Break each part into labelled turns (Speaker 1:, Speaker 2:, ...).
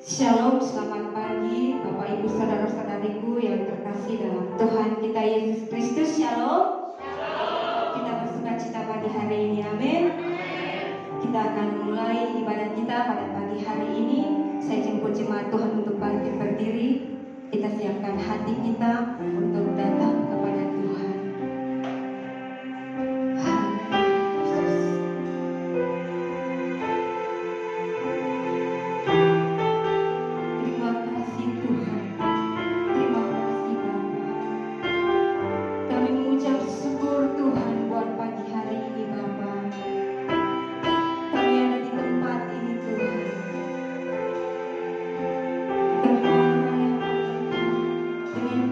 Speaker 1: Shalom, selamat pagi Bapak Ibu saudara-saudariku yang terkasih dalam Tuhan kita Yesus Kristus. Shalom. Kita bersukacita pagi hari ini, amin. Kita akan mulai ibadah kita pada pagi hari ini. Saya jemput jemaat Tuhan untuk bangkit berdiri. Kita siapkan hati kita untuk datang kepada Tuhan.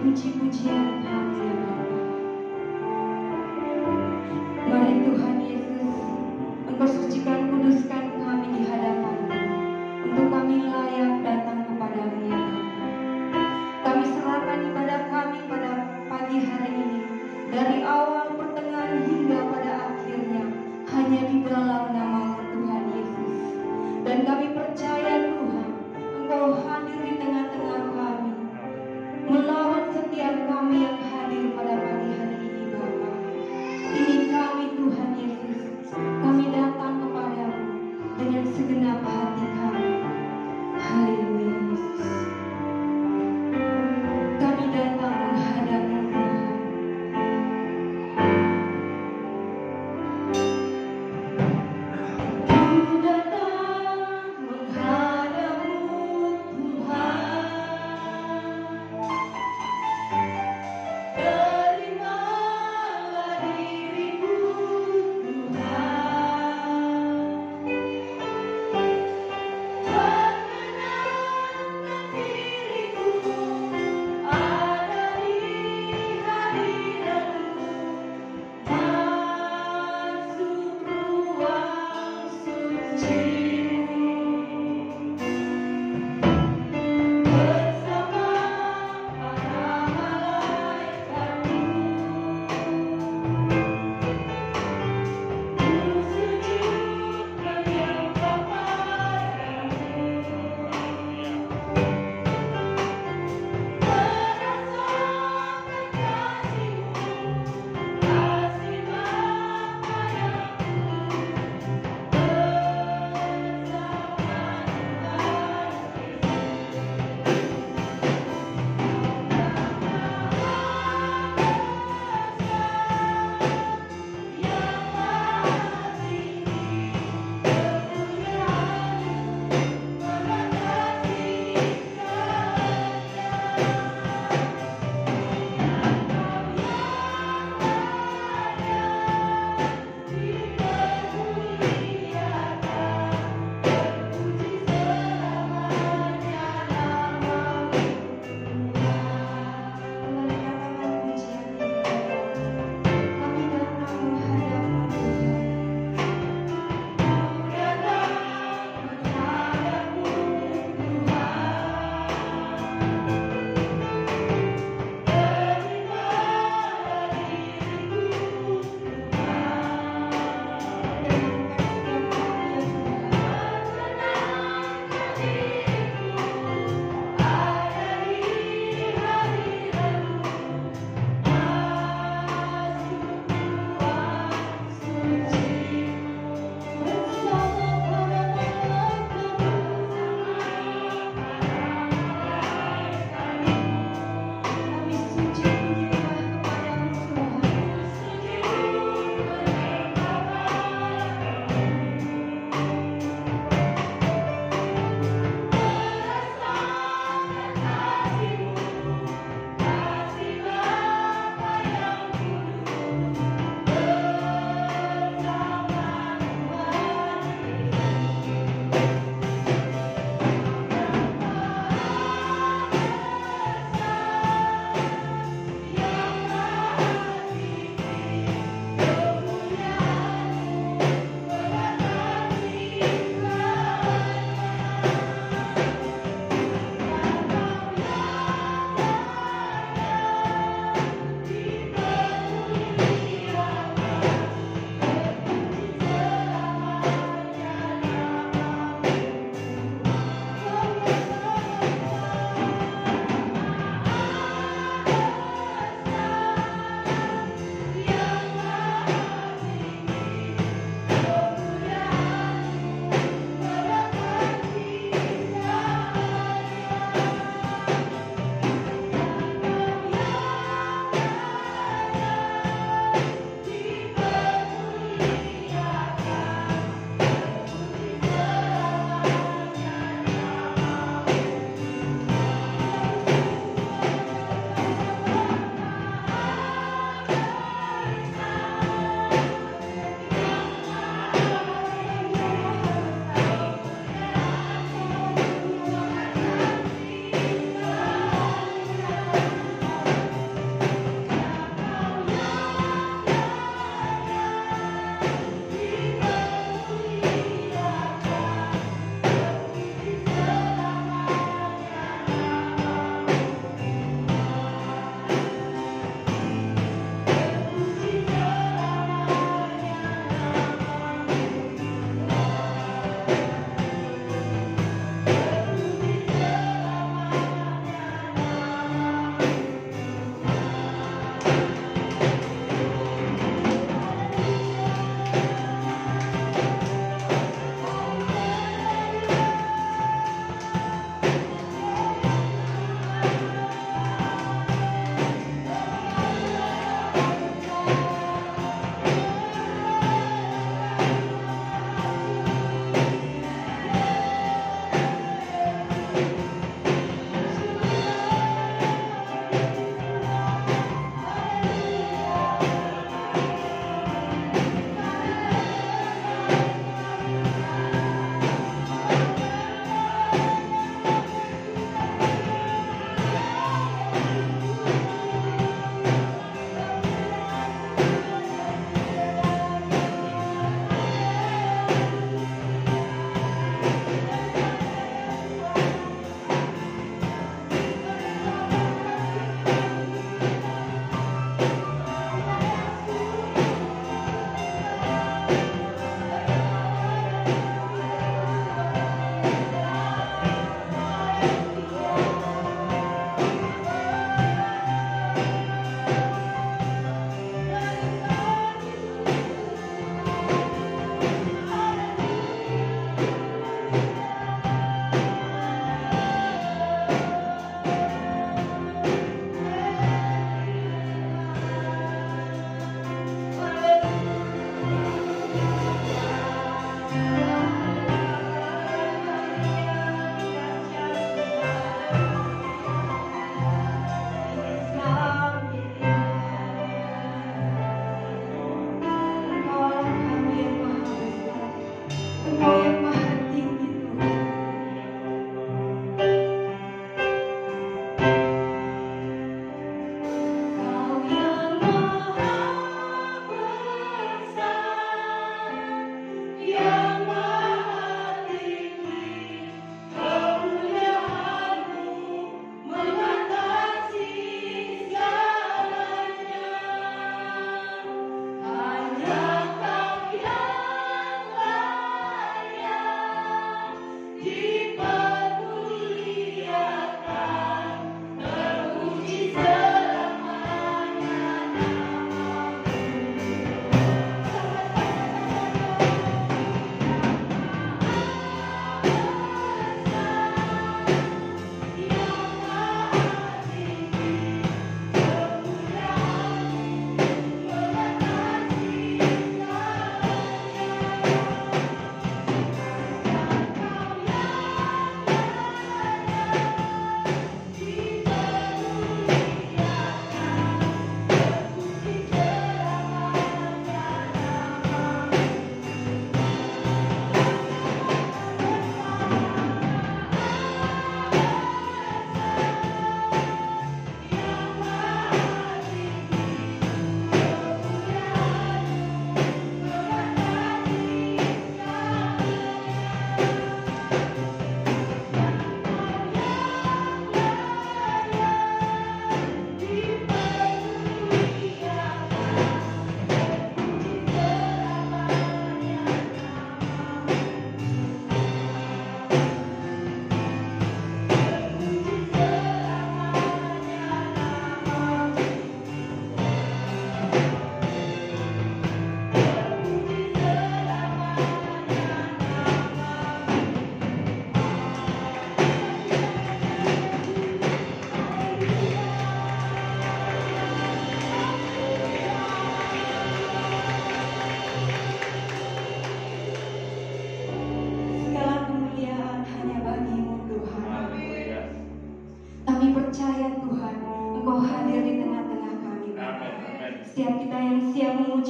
Speaker 1: Puji-pujian kami ya Bapa. Mari Tuhan Yesus, Engkau sucikan, kuduskan kami di hadapan-Mu, untuk kami layak datang kepadamu ya Bapa. Kami serahkan ibadah kami pada pagi hari ini, dari awal, pertengahan hingga pada akhirnya, hanya di dalam nama-Mu Tuhan Yesus. Dan kami percaya Tuhan, Engkau hadir di tengah-tengah kami, melawan setiap kami yang hadir pada pagi hari ini Bapa. Ini kami Tuhan Yesus, kami datang kepadamu dengan segenap hati kami. Haleluya Yesus. Kami datang menghadap-Mu Tuhan. Ku datang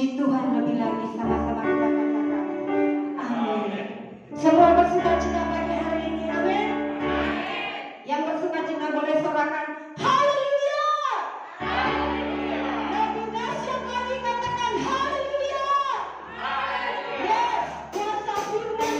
Speaker 1: memuji Tuhan lebih lagi. Sama-sama kita katakan amin. Semua bersuka cita pagi hari ini, amin. Yang bersuka cita boleh sorakan haleluya. Lebih dahsyat lagi katakan haleluya. Yes, kuasa firman.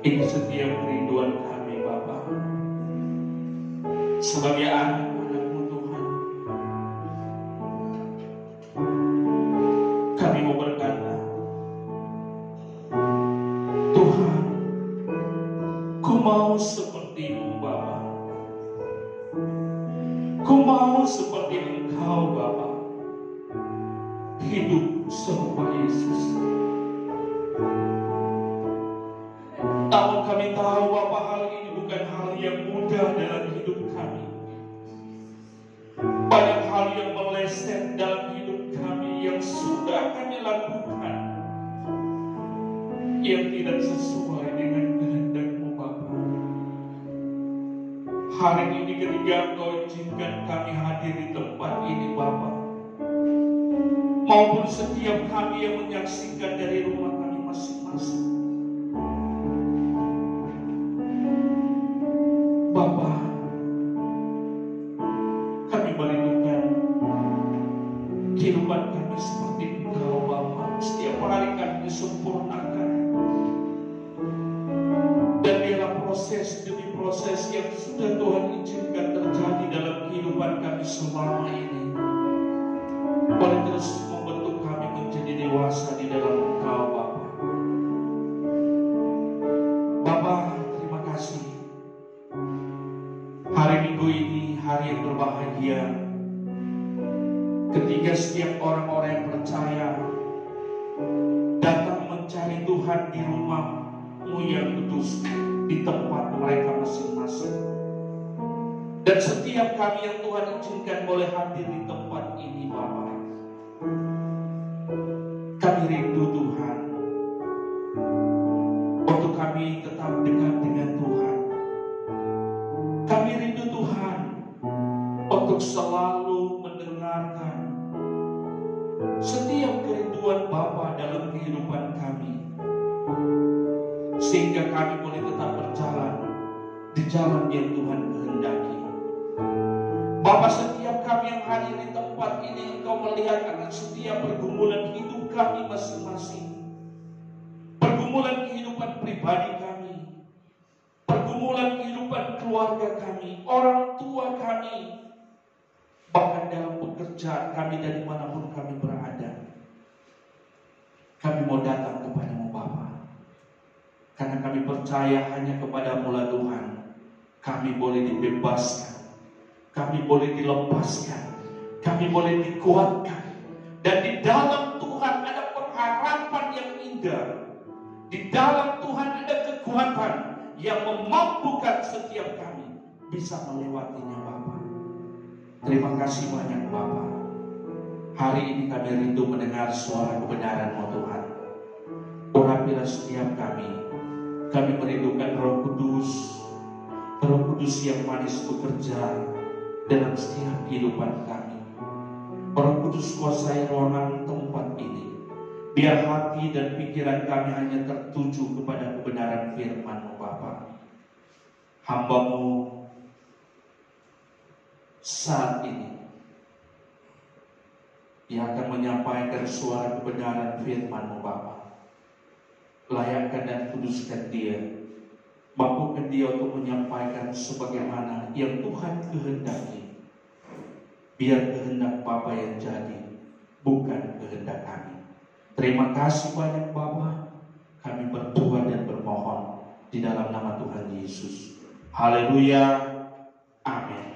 Speaker 2: Ini setiap kerinduan kami Bapa, sebagai anak-anak-Mu Tuhan. Kami mau berkata, Tuhan, ku mau seperti-Mu Bapa. Ku mau seperti Engkau Bapa, hidup serupa Yesus. Namun kami tahu Bapa, hal ini bukan hal yang mudah dalam hidup kami. Banyak hal yang meleset dalam hidup kami yang sudah kami lakukan, yang tidak sesuai dengan kehendak-Mu Bapa. Hari ini ketika Engkau izinkan kami hadir di tempat ini Bapa, maupun setiap kami yang menyaksikan dari rumah kami masing-masing, Bapa, kami merindukan kehidupan kami seperti Engkau Bapa. Setiap hari kami disempurnakan, dan biarlah proses demi proses yang sudah Tuhan izinkan terjadi dalam kehidupan kami selama ini boleh terus membentuk kami menjadi dewasa di dalam Engkau Bapa. Bapa, terima kasih. Hari Minggu ini hari yang berbahagia, ketika setiap orang-orang yang percaya datang mencari Tuhan di rumah-Mu yang kudus, di tempat mereka masing-masing. Dan setiap kami yang Tuhan izinkan boleh hadir di tempat ini Bapa, kami rindu Tuhan untuk kami tetap dekat dengan Tuhan. Kami rindu Tuhan untuk selalu mendengarkan setiap kerinduan Bapa dalam kehidupan kami, sehingga kami boleh tetap berjalan di jalan yang Tuhan kehendaki. Bapa, setiap kami yang hadir di tempat ini, Engkau melihat akan setiap pergumulan hidup kami masing-masing, pergumulan kehidupan pribadi kami, pergumulan kehidupan keluarga kami, orang tua kami, bahkan dalam pekerjaan kami dan dimanapun kami berada. Kami mau datang kepada-Mu Bapa, karena kami percaya hanya kepada-Mu lah Tuhan kami boleh dibebaskan, kami boleh dilepaskan, kami boleh dikuatkan. Dan di dalam Tuhan ada pengharapan yang indah, di dalam Tuhan ada kekuatan yang memampukan setiap kami bisa melewatinya Bapa. Terima kasih banyak Bapa. Hari ini kami rindu mendengar suara kebenaran-Mu Tuhan. Urapilah setiap kami. Kami merindukan Roh Kudus, Roh Kudus yang manis bekerja dalam setiap kehidupan kami. Roh Kudus kuasai ruangan tempat ini. Biar hati dan pikiran kami hanya tertuju kepada kebenaran firman-Mu Bapa. Hamba-Mu saat ini yang akan menyampaikan suara kebenaran firman-Mu Bapa. Layakkan dan kuduskan dia, mampukan dia untuk menyampaikan sebagaimana yang Tuhan kehendaki. Biar kehendak Bapa yang jadi, bukan kehendak kami. Terima kasih banyak Bapa. Kami berdoa dan bermohon di dalam nama Tuhan Yesus. Haleluya. Amin.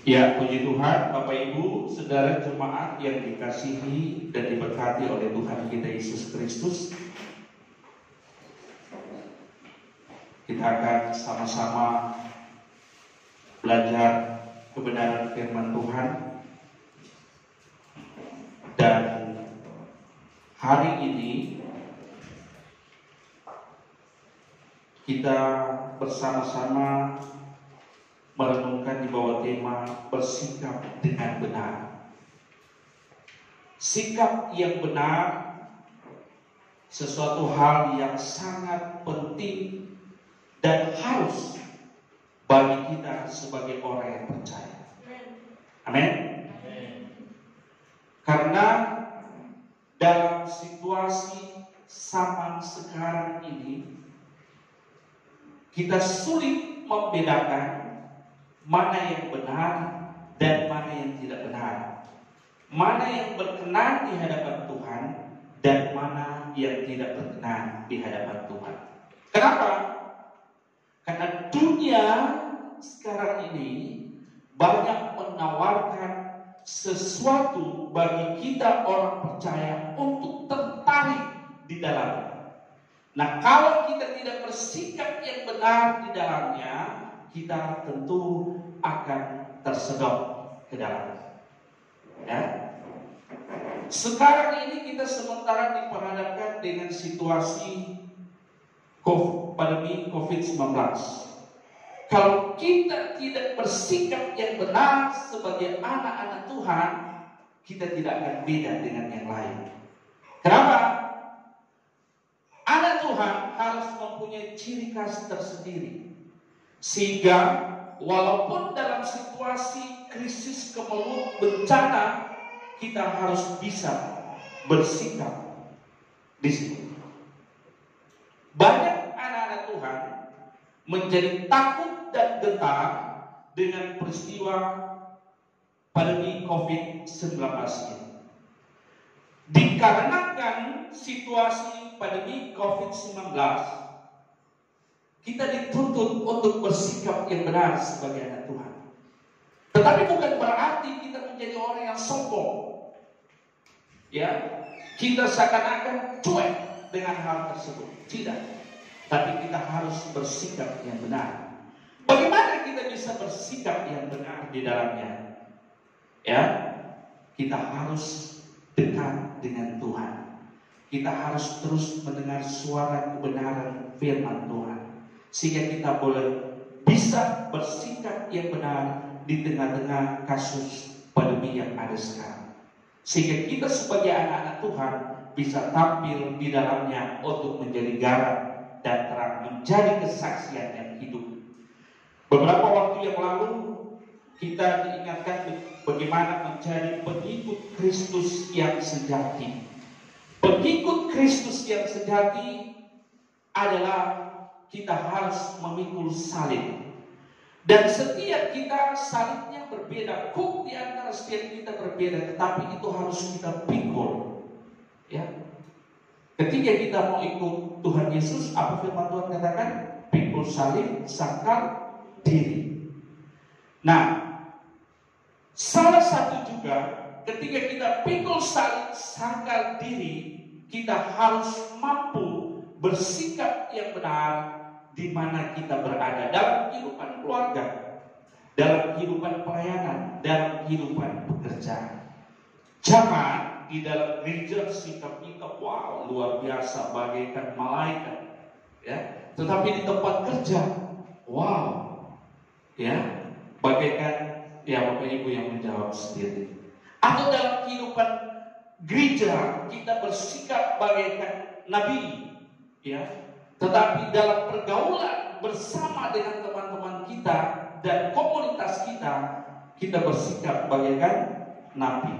Speaker 2: Ya, puji Tuhan, Bapak Ibu, saudara jemaat yang dikasihi dan diberkati oleh Tuhan kita Yesus Kristus. Kita akan sama-sama belajar kebenaran firman Tuhan. Dan hari ini kita bersama-sama merenungkan di bawah tema bersikap dengan benar. Sikap yang benar, sesuatu hal yang sangat penting dan harus bagi kita sebagai orang yang percaya. Amin. Karena dalam situasi zaman sekarang ini, kita sulit membedakan mana yang benar dan mana yang tidak benar, mana yang berkenan di hadapan Tuhan dan mana yang tidak berkenan di hadapan Tuhan. Kenapa? Karena dunia sekarang ini banyak menawarkan sesuatu bagi kita orang percaya untuk tertarik di dalamnya. Nah, kalau kita tidak bersikap yang benar di dalamnya, kita tentu akan tersedot ke dalamnya. Ya. Sekarang ini kita sementara diperhadapkan dengan situasi pandemi COVID-19. Kalau kita tidak bersikap yang benar sebagai anak-anak Tuhan, kita tidak akan beda dengan yang lain. Kenapa? Anak Tuhan harus mempunyai ciri khas tersendiri, sehingga walaupun dalam situasi krisis kemelut bencana, kita harus bisa bersikap di situ. Banyak anak-anak Tuhan menjadi takut dan gentar dengan peristiwa pandemi COVID-19 ini. Dikarenakan situasi pandemi COVID-19, kita dituntut untuk bersikap yang benar sebagai anak Tuhan. Tetapi bukan berarti kita menjadi orang yang sombong. Ya, kita seakan-akan cuek dengan hal tersebut. Tidak. Tapi kita harus bersikap yang benar. Bagaimana kita bisa bersikap yang benar di dalamnya? Ya, kita harus dekat dengan Tuhan. Kita harus terus mendengar suara kebenaran firman Tuhan, sehingga kita boleh bisa bersikap yang benar di tengah-tengah kasus pandemi yang ada sekarang. Sehingga kita sebagai anak-anak Tuhan bisa tampil di dalamnya untuk menjadi garam dan terang, menjadi kesaksian yang hidup. Beberapa waktu yang lalu kita diingatkan bagaimana menjadi pengikut Kristus yang sejati. Pengikut Kristus yang sejati adalah kita harus memikul salib. Dan setiap kita salibnya berbeda, kuk di antara setiap kita berbeda, tetapi itu harus kita pikul. Ya. Ketika kita mau ikut Tuhan Yesus, apa firman Tuhan katakan? Pikul salib, sangkal diri. Nah, salah satu juga ketika kita pikul salib, sangkal diri, kita harus mampu bersikap yang benar di mana kita berada dalam kehidupan keluarga, dalam kehidupan pelayanan, dalam kehidupan pekerjaan. Jangan di dalam gereja sikap kita wow luar biasa bagaikan malaikat, ya. Tetapi di tempat kerja, wow, ya, bagaikan ya Bapak Ibu yang menjawab sendiri. Atau dalam kehidupan gereja kita bersikap bagaikan nabi, ya. Tetapi dalam pergaulan bersama dengan teman-teman kita dan komunitas kita, kita bersikap bagaikan nabi.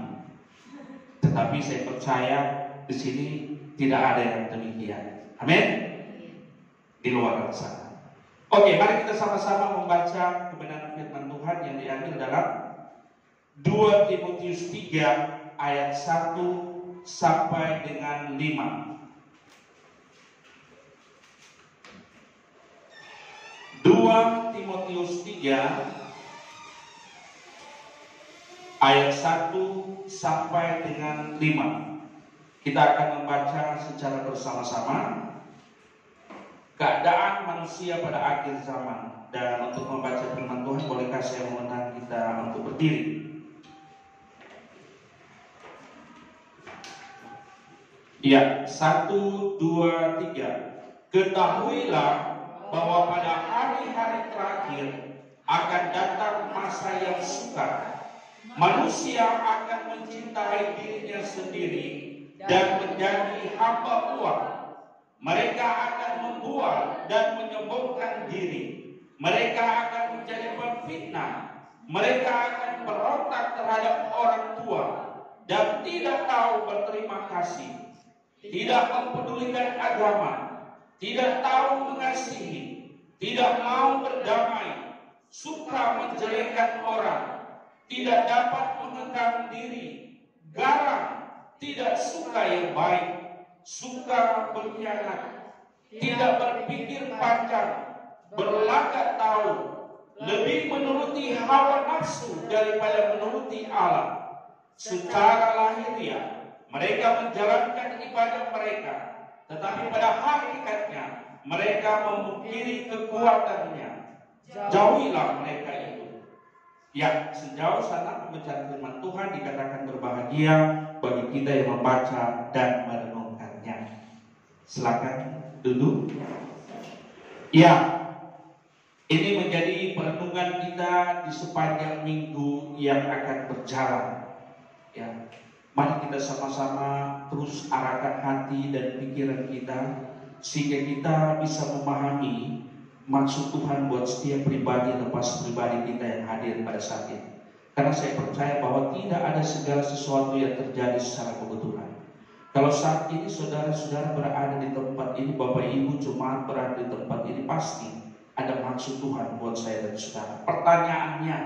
Speaker 2: Tetapi saya percaya di sini tidak ada yang demikian. Amin. Di luar sana. Oke, mari kita sama-sama membaca kebenaran firman Tuhan yang diambil dalam 2 Timotius 3 ayat 1 sampai dengan 5. 2 Timotius 3 ayat 1 sampai dengan 5. Kita akan membaca secara bersama-sama keadaan manusia pada akhir zaman. Dan untuk membaca firman Tuhan, bolehkah saya mengundang kita untuk berdiri? Ya, 1, 2, 3. Ketahuilah bahwa pada hari-hari terakhir akan datang masa yang sukar. Manusia akan mencintai dirinya sendiri dan menjadi hamba uang, membual dan menyombongkan diri. Mereka akan menjadi pemfitnah. Mereka akan berontak terhadap orang tua dan tidak tahu berterima kasih, tidak mempedulikan agama, tidak tahu mengasihi, tidak mau berdamai, suka menjelekkan orang, tidak dapat mengekang diri, garang, tidak suka yang baik, suka berkhianat, tidak berpikir panjang, berlagak tahu, lebih menuruti hawa nafsu daripada menuruti Allah. Secara lahiriah mereka menjalankan ibadah mereka, tetapi pada hakikatnya mereka memungkiri kekuatannya. Jauhilah mereka itu. Ya, sejauh sana pembacaan firman Tuhan dikatakan berbahagia bagi kita yang membaca dan merenungkannya. Silakan duduk. Ya, ini menjadi perenungan kita di sepanjang minggu yang akan berjalan. Ya, mari kita sama-sama terus arahkan hati dan pikiran kita sehingga kita bisa memahami maksud Tuhan buat setiap pribadi lepas pribadi kita yang hadir pada saat ini. Karena saya percaya bahwa tidak ada segala sesuatu yang terjadi secara kebetulan. Kalau saat ini saudara-saudara berada di tempat ini, Bapak Ibu jemaat berada di tempat ini, pasti ada maksud Tuhan buat saya dan saudara. Pertanyaannya,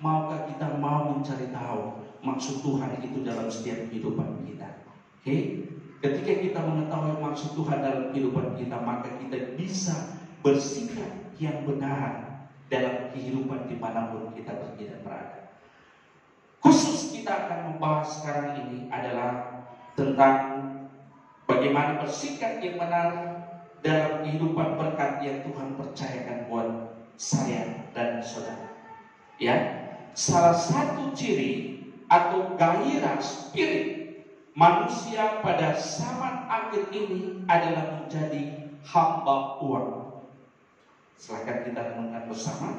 Speaker 2: maukah kita mau mencari tahu maksud Tuhan itu dalam setiap kehidupan kita? Oke? Ketika kita mengetahui maksud Tuhan dalam kehidupan kita, maka kita bisa bersikap yang benar dalam kehidupan dimanapun kita pergi dan berada. Khusus kita akan membahas sekarang ini adalah tentang bagaimana bersikap yang benar dalam kehidupan berkat yang Tuhan percayakan buat saya dan saudara. Ya, salah satu ciri atau gairah spirit manusia pada zaman akhir ini adalah menjadi hamba uang. Silakan kita renungkan bersama.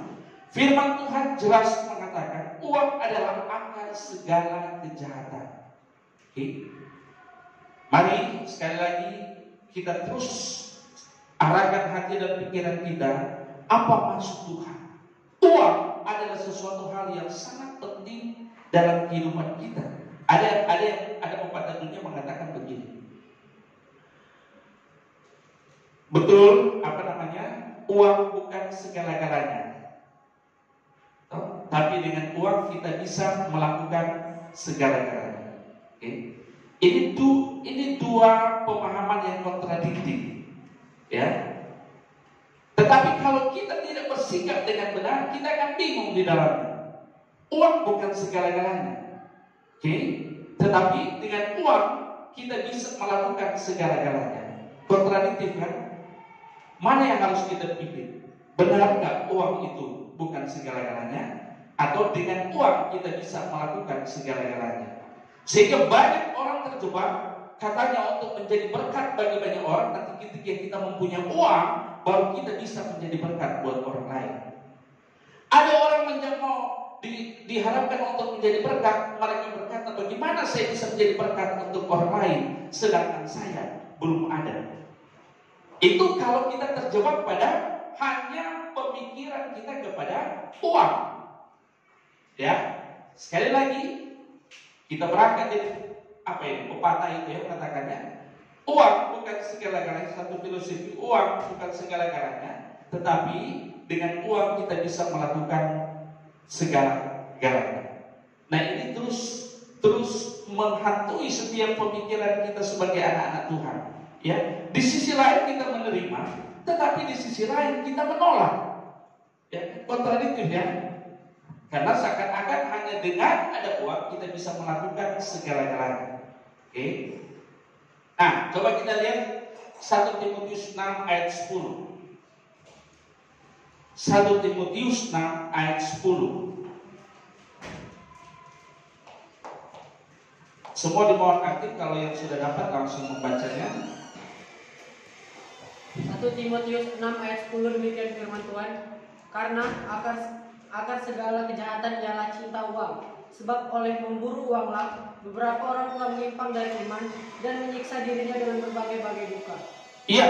Speaker 2: Firman Tuhan jelas mengatakan uang adalah akar segala kejahatan. Oke. Mari sekali lagi kita terus arahkan hati dan pikiran kita, apa maksud Tuhan? Uang adalah sesuatu hal yang sangat penting dalam kehidupan kita. Ada pepatah dunia mengatakan begini. Betul, uang bukan segala-galanya. Tapi dengan uang kita bisa melakukan segala-galanya. Okay? Ini dua pemahaman yang kontradiktif. Ya. Tetapi kalau kita tidak bersikap dengan benar, kita akan bingung di dalamnya. Uang bukan segala-galanya. Okay? Tetapi dengan uang kita bisa melakukan segala-galanya. Kontradiktif kan? Mana yang harus kita pikir? Benarkah uang itu bukan segala-galanya? Atau dengan uang kita bisa melakukan segala-galanya? Sehingga banyak orang terjebak, katanya untuk menjadi berkat bagi banyak orang, nanti ketika kita mempunyai uang, baru kita bisa menjadi berkat buat orang lain. Ada orang yang mau diharapkan untuk menjadi berkat, mereka berkata, bagaimana saya bisa menjadi berkat untuk orang lain, sedangkan saya belum ada. Itu kalau kita terjebak pada hanya pemikiran kita kepada uang. Ya, sekali lagi kita berangkat dari pepatah itu ya mengatakannya, uang bukan segala-galanya, satu filosofi uang bukan segala-galanya, tetapi dengan uang kita bisa melakukan segala-galanya. Nah, ini terus menghantui setiap pemikiran kita sebagai anak-anak Tuhan. Ya, di sisi lain kita menerima, tetapi di sisi lain kita menolak. Ya, kontradiktif ya. Karena seakan-akan hanya dengan ada uang kita bisa melakukan segala-galanya. Oke. Nah, coba kita lihat 1 Timotius 6 ayat 10. 1 Timotius 6 ayat 10. Semua dimohon aktif, kalau yang sudah dapat langsung membacanya.
Speaker 3: 1 Timotius 6 ayat 10 demikian firman Tuhan. Karena akar segala kejahatan ialah cinta uang. Sebab oleh memburu uanglah beberapa orang telah menyimpang dari iman dan menyiksa dirinya dengan berbagai-bagai duka.
Speaker 2: Iya.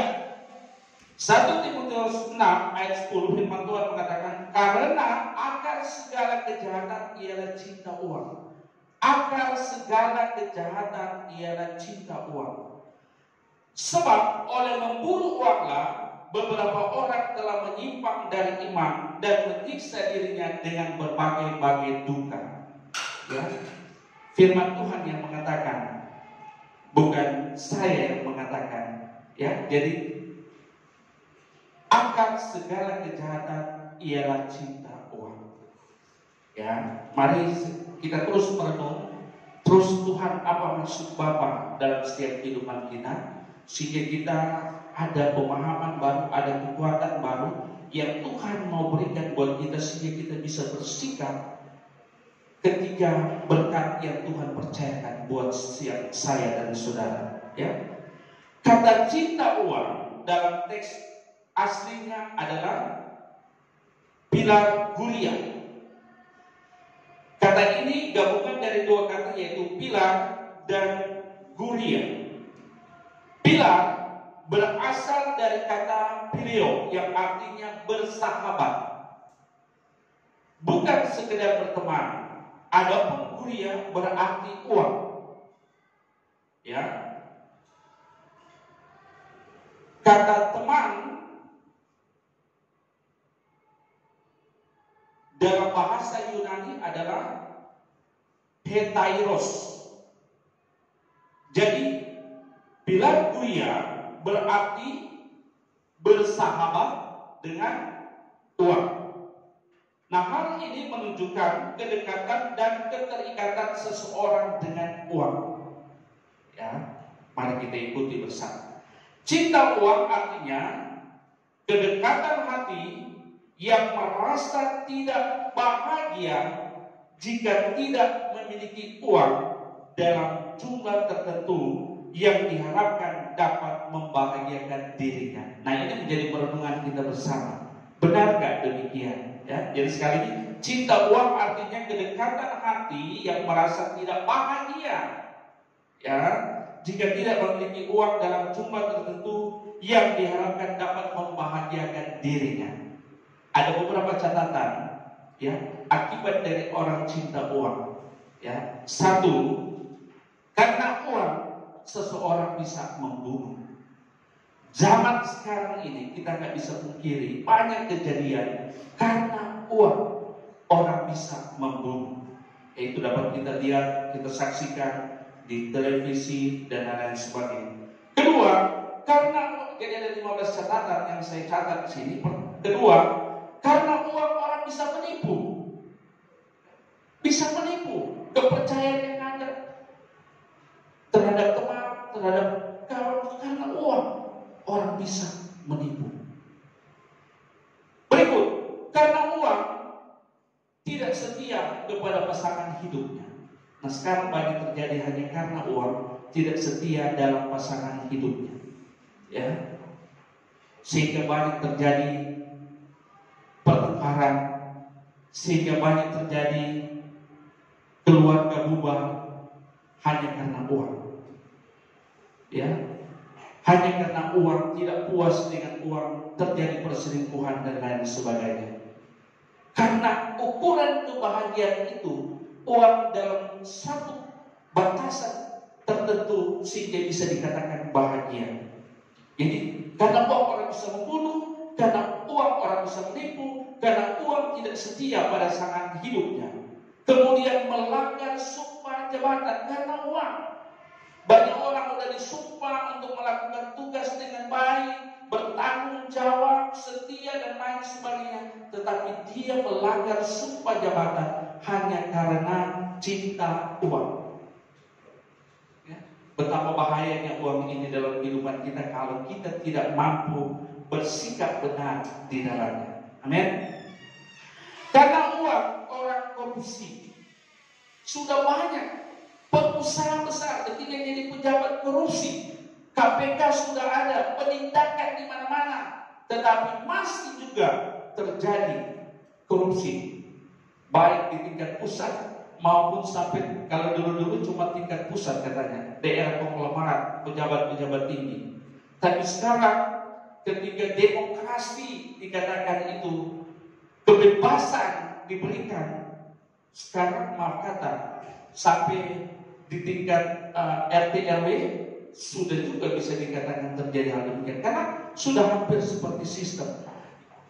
Speaker 2: 1 Timotius 6 ayat 10 firman Tuhan mengatakan, karena akar segala kejahatan ialah cinta uang. Akar segala kejahatan ialah cinta uang. Sebab oleh memburu uanglah beberapa orang telah menyimpang dari iman dan menyiksa dirinya dengan berbagai-bagai duka. Ya. Firman Tuhan yang mengatakan, bukan saya yang mengatakan. Ya, jadi akar segala kejahatan ialah cinta uang. Ya, mari kita terus merenung, terus Tuhan apa maksud Bapa dalam setiap kehidupan kita, sehingga kita ada pemahaman baru, ada kekuatan baru yang Tuhan mau berikan buat kita, sehingga kita bisa bersikap ketika berkat yang Tuhan percayakan buat saya dan saudara. Ya, kata cinta uang dalam teks aslinya adalah pilar guria. Kata ini gabungan dari dua kata, yaitu pilar dan guria. Pilar berasal dari kata pileo yang artinya bersahabat, bukan sekedar berteman. Adapun guria berarti uang. Ya. Kata teman dalam bahasa Yunani adalah hetairos. Jadi pilar guria berarti bersahabat dengan uang. Nah, hal ini menunjukkan kedekatan dan keterikatan seseorang dengan uang. Ya, mari kita ikuti bersama. Cinta uang artinya kedekatan hati yang merasa tidak bahagia jika tidak memiliki uang dalam jumlah tertentu yang diharapkan dapat membahagiakan dirinya. Nah, ini menjadi perenungan kita bersama. Benar gak demikian? Ya, jadi sekali lagi, cinta uang artinya kedekatan hati yang merasa tidak bahagia, ya, jika tidak memiliki uang dalam jumlah tertentu yang diharapkan dapat membahagiakan dirinya. Ada beberapa catatan, ya, akibat dari orang cinta uang. Ya, satu, karena uang seseorang bisa membunuh. Zaman sekarang ini kita nggak bisa pungkiri banyak kejadian karena uang orang bisa membunuh. Itu dapat kita lihat, kita saksikan di televisi dan lain-lain sebagainya. Kedua, karena jadi ada 15 catatan yang saya catat di sini. Kedua, karena uang orang bisa menipu. Bisa menipu kepercayaan yang ada terhadap teman, terhadap kawan, karena uang orang bisa menipu. Berikut, karena uang tidak setia kepada pasangan hidupnya. Nah, sekarang banyak terjadi hanya karena uang tidak setia dalam pasangan hidupnya. Ya, sehingga banyak terjadi pertengkaran, sehingga banyak terjadi keluarga bubar hanya karena uang. Ya, hanya karena uang, tidak puas dengan uang, terjadi perselingkuhan dan lain sebagainya. Karena ukuran kebahagiaan itu uang dalam satu batasan tertentu sehingga bisa dikatakan bahagia. Jadi karena uang orang bisa membunuh, karena uang orang bisa menipu, karena uang tidak setia pada pasangan hidupnya, kemudian melanggar sumpah jabatan karena uang. Banyak orang sudah disumpah untuk melakukan tugas dengan baik, bertanggung jawab, setia dan lain sebagainya, tetapi dia melanggar sumpah jabatan hanya karena cinta uang. Ya. Betapa bahayanya uang ini dalam kehidupan kita kalau kita tidak mampu bersikap benar di dalamnya. Amin. Karena uang orang korupsi. Sudah banyak pengusaha besar ketika jadi pejabat korupsi, KPK sudah ada penindakan di mana-mana, tetapi masih juga terjadi korupsi, baik di tingkat pusat maupun sampai kalau dulu-dulu cuma tingkat pusat katanya, daerah konglomerat, pejabat-pejabat tinggi. Tapi sekarang ketika demokrasi dikatakan itu kebebasan diberikan, sekarang maaf kata sampai di tingkat RT RW sudah juga bisa dikatakan terjadi hal demikian, karena sudah hampir seperti sistem.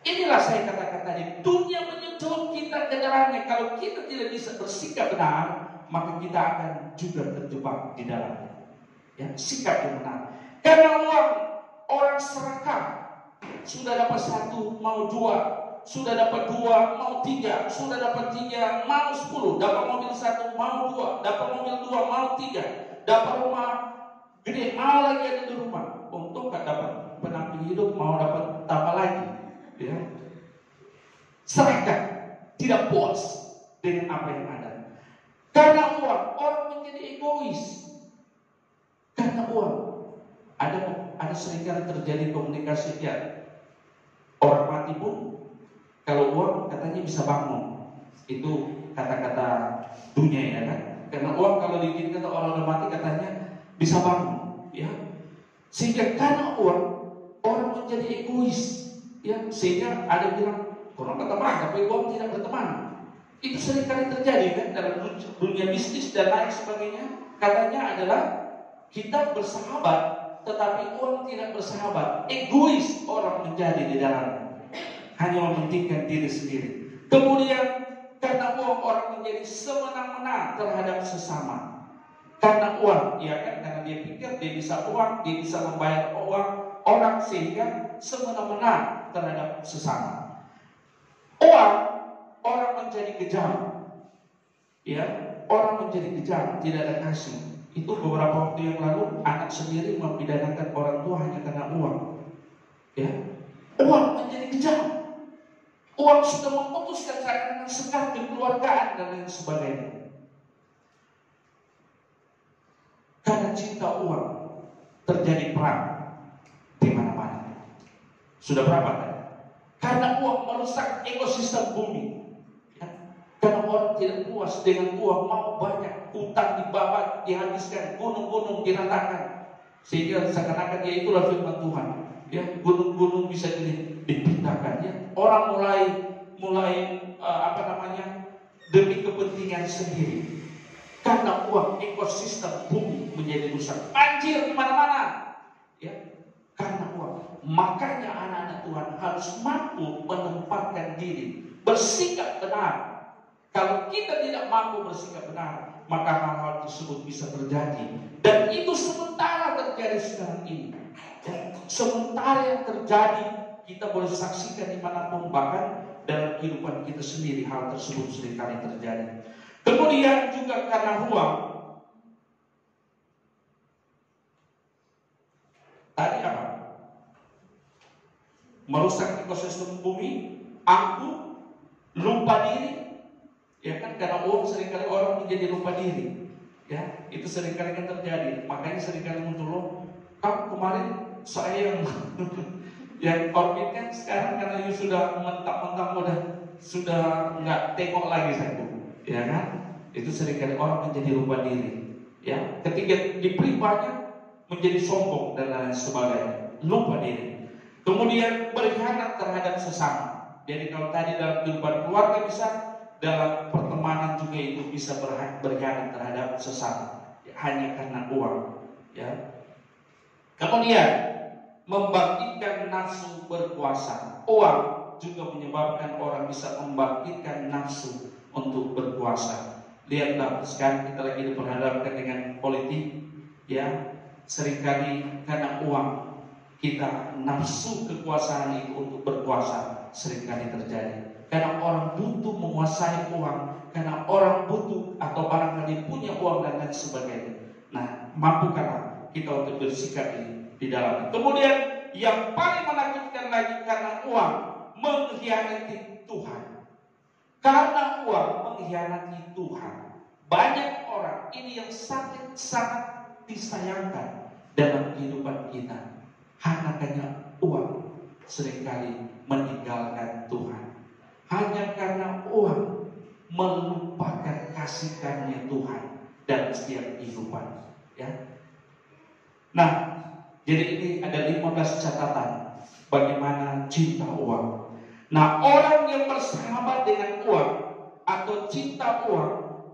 Speaker 2: Inilah saya katakan tadi, dunia menyusul kita ke dalamnya. Kalau kita tidak bisa bersikap benar, maka kita akan juga terjebak di dalamnya. Ya, sikap yang benar. Karena uang, orang serakah. Sudah dapat 1 mau 2, sudah dapat 2 mau 3, sudah dapat 3 mau 10, dapat mobil 1 mau 2, dapat mobil 2 mau 3, dapat rumah gede mau lagi ada di rumah. Untuk gak dapat pendamping hidup, mau dapat tambah lagi. Ya. Serakah, tidak puas dengan apa yang ada. Karena uang, orang menjadi egois. Karena uang, ada seringkali terjadi komunikasi ya. Orang mati pun kalau uang katanya bisa bangun. Itu kata-kata dunia ya kan. Karena uang kalau diizinkan orang udah mati katanya bisa bangun, ya. Sehingga karena uang orang menjadi egois, ya. Sehingga ada bilang orang berteman tapi uang tidak berteman. Itu seringkali terjadi kan dalam dunia bisnis dan lain sebagainya. Katanya adalah kita bersahabat tetapi uang tidak bersahabat. Egois orang menjadi di dalamnya, hanya mementingkan diri sendiri. Kemudian karena uang orang menjadi semena-mena terhadap sesama. Karena uang, ya kan, karena dia pikir dia bisa uang, dia bisa membayar uang orang, sehingga semena-mena terhadap sesama. Uang, orang menjadi kejam, ya, orang menjadi kejam, tidak ada kasih. Itu beberapa waktu yang lalu anak sendiri mempidanakan orang tua hanya karena uang, ya. Uang menjadi kejam. Uang sudah memutuskan seakan-akan sekat kekeluargaan dan lain sebagainya. Karena cinta uang terjadi perang di mana-mana. Sudah berapa kan? Karena uang merusak ekosistem bumi. Ya. Karena orang tidak puas dengan uang, mau banyak, utang dibabat, dihabiskan, gunung-gunung diratakan, sehingga seakan-akan ya itulah firman Tuhan. Ya, gunung-gunung bisa dipindahkan. Ya. Orang mulai demi kepentingan sendiri. Karena uang, ekosistem bumi menjadi rusak, banjir di mana-mana. Ya, karena uang. Makanya anak-anak Tuhan harus mampu menempatkan diri, bersikap benar. Kalau kita tidak mampu bersikap benar, maka hal-hal tersebut bisa terjadi. Dan itu sementara terjadi sekarang ini. Ya, sementara yang terjadi, kita boleh saksikan dimanapun, bahkan dalam kehidupan kita sendiri hal tersebut seringkali terjadi. Kemudian juga karena uang, tadi apa? Merusak ekosistem bumi, angkuh, lupa diri, ya kan? Karena uang seringkali orang menjadi lupa diri, ya. Itu seringkali kan terjadi. Makanya seringkali muncul, kamu kemarin saya yang orbit kan sekarang karena you sudah mentang-mentang sudah nggak tengok lagi saya, ya kan? Itu seringkali orang menjadi lupa diri, ya. Ketika diberi banyak menjadi sombong dan lain sebagainya, lupa diri. Kemudian berkhianat terhadap sesama. Jadi kalau tadi dalam kehidupan keluarga bisa, dalam pertemanan juga itu bisa berkhianat terhadap sesama, ya, hanya karena uang, ya. Kemudian membangkitkan nafsu berkuasa. Uang juga menyebabkan orang bisa membangkitkan nafsu untuk berkuasa. Lihatlah sekarang kita lagi diperhadapkan dengan politik, ya. Seringkali karena uang kita nafsu kekuasaan itu untuk berkuasa seringkali terjadi. Karena orang butuh menguasai uang, karena orang butuh atau barangkali punya uang dan lain sebagainya. Nah, mampukah kita untuk bersikap di dalam. Kemudian yang paling menakutkan lagi, karena uang mengkhianati Tuhan. Karena uang mengkhianati Tuhan. Banyak orang ini yang sangat disayangkan dalam kehidupan kita. Hanya karena uang seringkali meninggalkan Tuhan. Hanya karena uang melupakan kasih karunia Tuhan dalam setiap kehidupan. Ya. Nah, jadi ini ada 15 catatan bagaimana cinta uang. Nah, orang yang bersahabat dengan uang atau cinta uang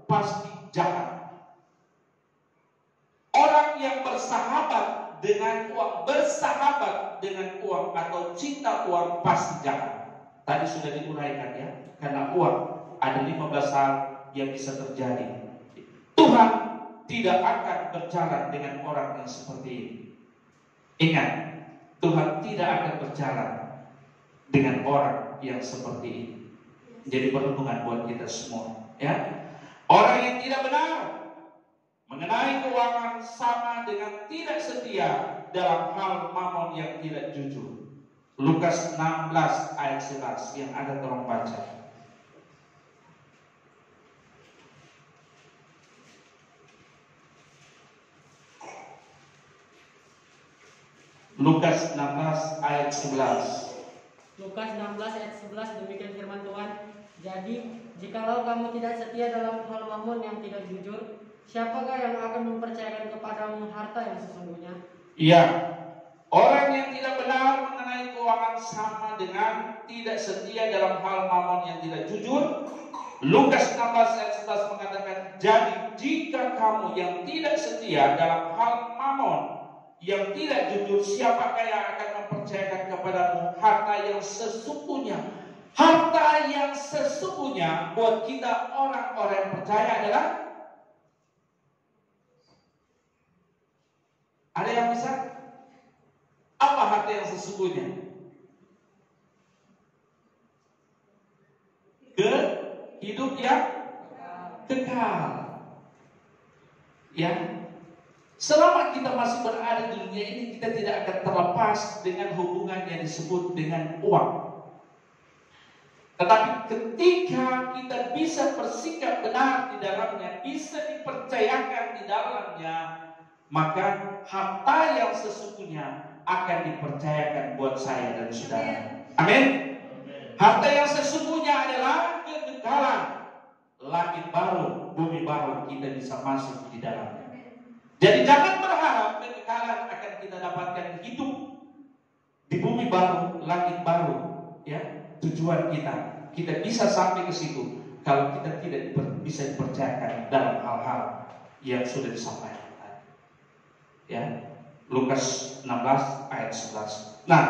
Speaker 2: pasti jahat. Orang yang bersahabat dengan uang atau cinta uang pasti jahat. Tadi sudah diuraikan ya, karena uang ada 15 hal yang bisa terjadi. Tuhan tidak akan berjalan dengan orang yang seperti ini. Ingat, Tuhan tidak akan berjalan dengan orang yang seperti ini. Jadi perlindungan buat kita semua, ya. Orang yang tidak benar mengenai keuangan sama dengan tidak setia dalam hal mamon yang tidak jujur. Lukas 16 ayat 11 yang ada, tolong baca. Lukas 16 ayat 11.
Speaker 3: Lukas 16 ayat 11, demikian firman Tuhan. Jadi, jikalau kamu tidak setia dalam hal mamon yang tidak jujur, siapakah yang akan mempercayakan kepadamu harta yang sesungguhnya?
Speaker 2: Iya, orang yang tidak benar mengenai keuangan sama dengan tidak setia dalam hal mamon yang tidak jujur. Lukas 16 ayat 11 mengatakan, jadi jika kamu yang tidak setia dalam hal mamon yang tidak jujur, siapakah yang akan mempercayakan kepadamu harta yang sesungguhnya? Harta yang sesungguhnya buat kita orang-orang yang percaya adalah, ada yang bisa? Apa harta yang sesungguhnya? Hidup yang kekal. Ya. Selama kita masih berada di dunia ini, kita tidak akan terlepas dengan hubungan yang disebut dengan uang. Tetapi ketika kita bisa bersikap benar di dalamnya, bisa dipercayakan di dalamnya, maka harta yang sesungguhnya akan dipercayakan buat saya dan saudara. Amin. Harta yang sesungguhnya adalah kekekalan, langit baru, bumi baru, kita bisa masuk di dalamnya. Jadi jangan berharap kekekalan akan kita dapatkan hidup di bumi baru, langit baru, ya. Tujuan kita bisa sampai ke situ kalau kita tidak bisa dipercayakan dalam hal-hal yang sudah disampaikan tadi. Ya, Lukas 16 ayat 11. Nah,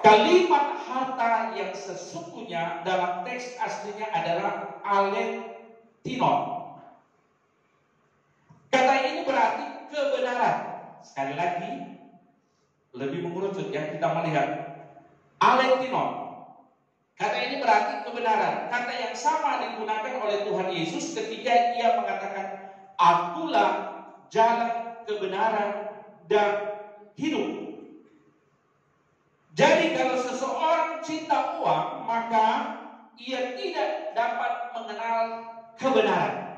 Speaker 2: kalimat harta yang sesungguhnya dalam teks aslinya adalah aletinon. Kata ini berarti kebenaran. Sekali lagi, lebih mengerucut ya, kita melihat aletinon. Kata ini berarti kebenaran. Kata yang sama digunakan oleh Tuhan Yesus ketika Ia mengatakan, akulah jalan, kebenaran, dan hidup. Jadi kalau seseorang cinta uang, maka ia tidak dapat mengenal kebenaran.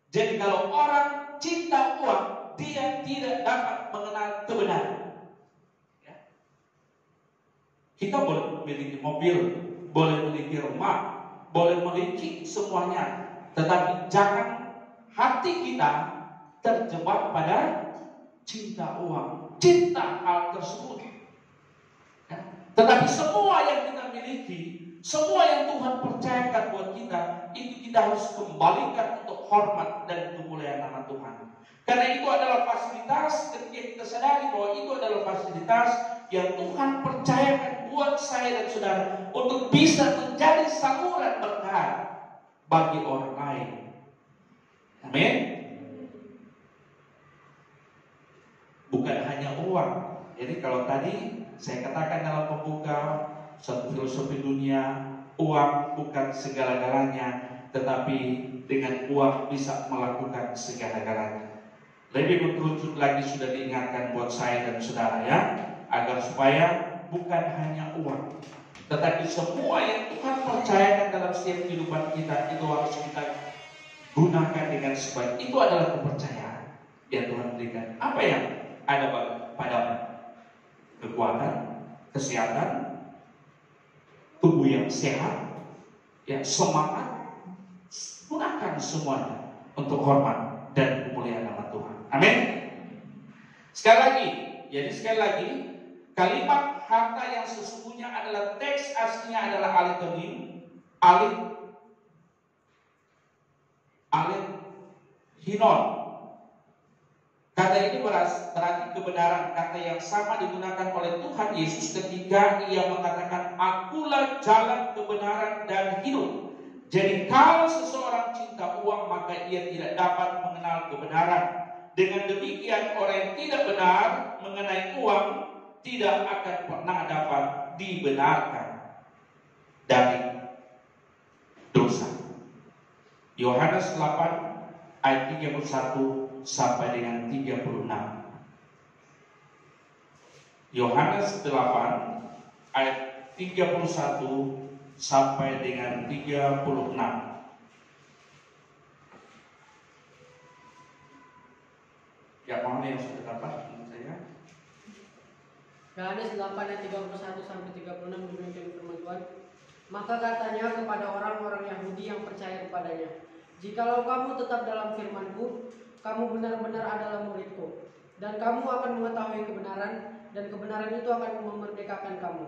Speaker 2: Jadi kalau orang cinta uang, dia tidak dapat mengenal kebenaran. Ya. Kita boleh memiliki mobil, boleh memiliki rumah, boleh memiliki semuanya, tetapi jangan hati kita terjebak pada cinta uang, cinta hal tersebut. Ya. Tetapi semua yang kita miliki, semua yang Tuhan percayakan buat kita, itu kita harus kembalikan untuk hormat dan kemuliaan nama Tuhan. Karena itu adalah fasilitas ketika kita sadari bahwa itu adalah fasilitas yang Tuhan percayakan buat saya dan saudara untuk bisa menjadi saluran berkat bagi orang lain. Amin. Bukan hanya uang. Jadi kalau tadi saya katakan dalam pembuka satu filosofi dunia, uang bukan segala-galanya, tetapi dengan uang bisa melakukan segala-galanya. Lebih mengerucut lagi sudah diingatkan buat saya dan saudara ya, agar supaya bukan hanya uang, tetapi semua yang Tuhan percayakan dalam setiap kehidupan kita itu harus kita gunakan dengan sebaik. Itu adalah kepercayaan yang Tuhan berikan. Apa yang ada padamu? Kekuatan, kesehatan, tubuh yang sehat, ya, semangat. Gunakan semuanya untuk hormat dan kemuliaan nama Tuhan. Amin. Sekali lagi, Kalimat harta yang sesungguhnya adalah teks aslinya adalah aletonim, alet hinon. Kata ini berarti kebenaran. Kata yang sama digunakan oleh Tuhan Yesus ketika ia mengatakan, "Akulah jalan, kebenaran, dan hidup." Jadi kalau seseorang cinta uang, maka ia tidak dapat mengenal kebenaran. Dengan demikian orang yang tidak benar mengenai uang tidak akan pernah dapat dibenarkan dari dosa. Yohanes 8 ayat 31 sampai dengan 36. Yohanes 8 ayat 31 sampai dengan 36. Ya, mana yang sudah dapat menurut saya?
Speaker 3: Yohanes 8 ayat 31 sampai 36 demikian firman Tuhan. Maka katanya kepada orang-orang Yahudi yang percaya kepadanya, "Jikalau kamu tetap dalam firman-Ku, kamu benar-benar adalah murid-Ku, dan kamu akan mengetahui kebenaran, dan kebenaran itu akan memerdekakan kamu."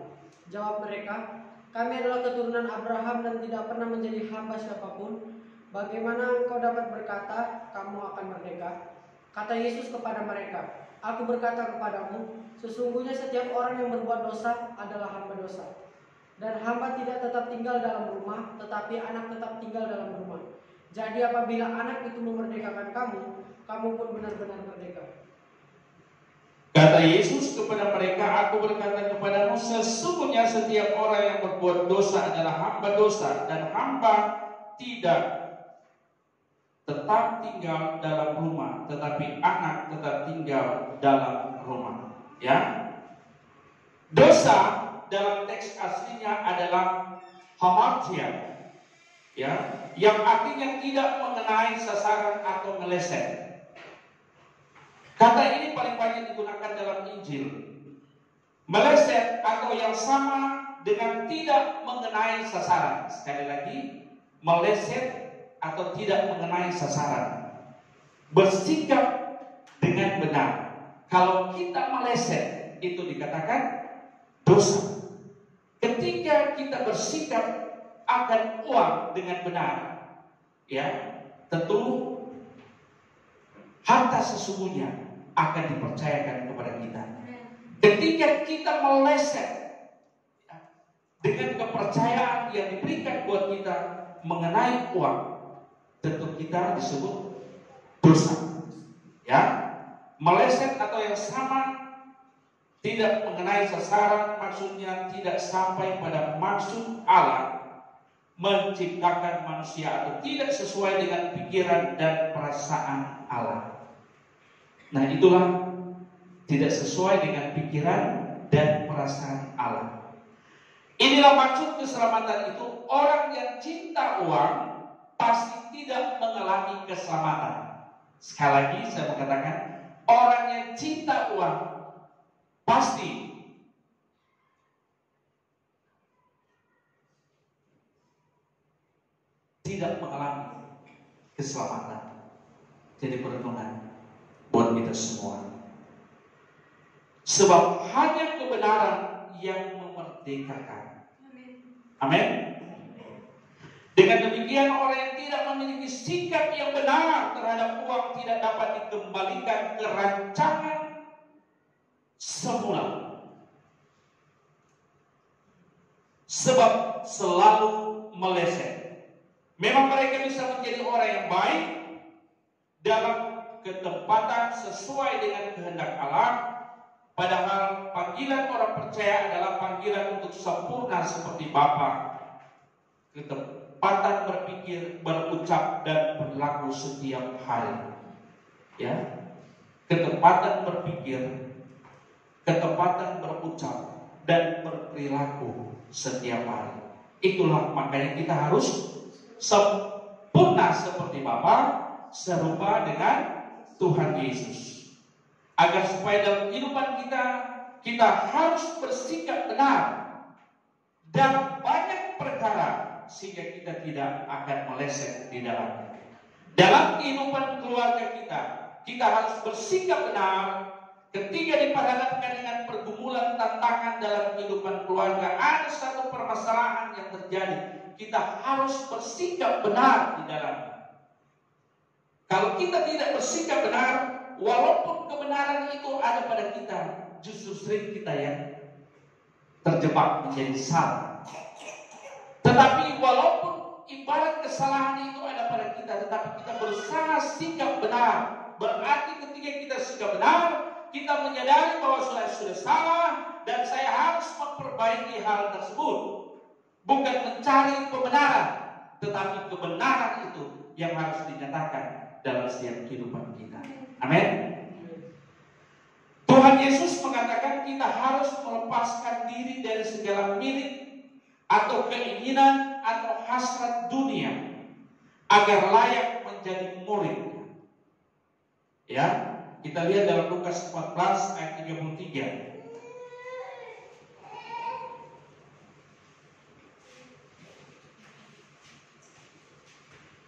Speaker 3: Jawab mereka, "Kami adalah keturunan Abraham dan tidak pernah menjadi hamba siapapun. Bagaimana engkau dapat berkata, kamu akan merdeka?" Kata Yesus kepada mereka, "Aku berkata kepadamu, sesungguhnya setiap orang yang berbuat dosa adalah hamba dosa. Dan hamba tidak tetap tinggal dalam rumah, tetapi anak tetap tinggal dalam rumah. Jadi apabila anak itu memerdekakan kamu, kamu pun benar-benar merdeka."
Speaker 2: Kata Yesus kepada mereka, "Aku berkata kepadamu, sesungguhnya setiap orang yang berbuat dosa adalah hamba dosa, dan hamba tidak tetap tinggal dalam rumah, tetapi anak tetap tinggal dalam rumah." Ya, dosa dalam teks aslinya adalah hamartia, ya, yang artinya tidak mengenai sasaran atau meleset. Kata ini paling banyak digunakan dalam Injil. Meleset atau yang sama dengan tidak mengenai sasaran. Sekali lagi, meleset atau tidak mengenai sasaran. Bersikap dengan benar. Kalau kita meleset, itu dikatakan dosa. Ketika kita bersikap akan uang dengan benar, ya, tentu harta sesungguhnya akan dipercayakan kepada kita. Ketika kita meleset dengan kepercayaan yang diberikan buat kita mengenai uang, tentu kita disebut dosa. Ya, meleset atau yang sama tidak mengenai sasaran, maksudnya tidak sampai pada maksud Allah menciptakan manusia, atau tidak sesuai dengan pikiran dan perasaan Allah. Nah, itulah tidak sesuai dengan pikiran dan perasaan Allah. Inilah maksud keselamatan itu. Orang yang cinta uang pasti tidak mengalami keselamatan. Sekali lagi saya mengatakan, orang yang cinta uang pasti tidak mengalami keselamatan. Jadi perenungan buat kita semua. Sebab hanya kebenaran yang memerdekakan. Amin. Dengan demikian orang yang tidak memiliki sikap yang benar terhadap uang tidak dapat dikembalikan ke rancangan semula. Sebab selalu meleset. Memang mereka bisa menjadi orang yang baik dalam ketepatan sesuai dengan kehendak Allah. Padahal panggilan orang percaya adalah panggilan untuk sempurna seperti Bapa. Ketepatan berpikir, berucap, dan berlaku setiap hari. Ya, ketepatan berpikir, ketepatan berucap, dan berperilaku setiap hari. Itulah makanya kita harus sempurna seperti Bapa, serupa dengan Tuhan Yesus. Agar supaya dalam kehidupan kita harus bersikap benar dalam banyak perkara, sehingga kita tidak akan meleset di dalamnya. Dalam kehidupan keluarga kita harus bersikap benar ketika diperhadapkan dengan pergumulan tantangan dalam kehidupan keluarga, ada satu permasalahan yang terjadi. Kita harus bersikap benar di dalamnya. Kalau kita tidak bersikap benar, walaupun kebenaran itu ada pada kita, justru sering kita yang terjebak menjadi salah. Tetapi walaupun ibarat kesalahan itu ada pada kita, tetapi kita berusaha sikap benar. Berarti ketika kita sikap benar, kita menyadari bahwa sudah salah dan saya harus memperbaiki hal tersebut. Bukan mencari pembenaran, tetapi kebenaran itu yang harus dinyatakan dalam setiap kehidupan kita. Amin. Tuhan Yesus mengatakan kita harus melepaskan diri dari segala milik atau keinginan atau hasrat dunia agar layak menjadi murid. Ya, kita lihat dalam Lukas 14 ayat 33.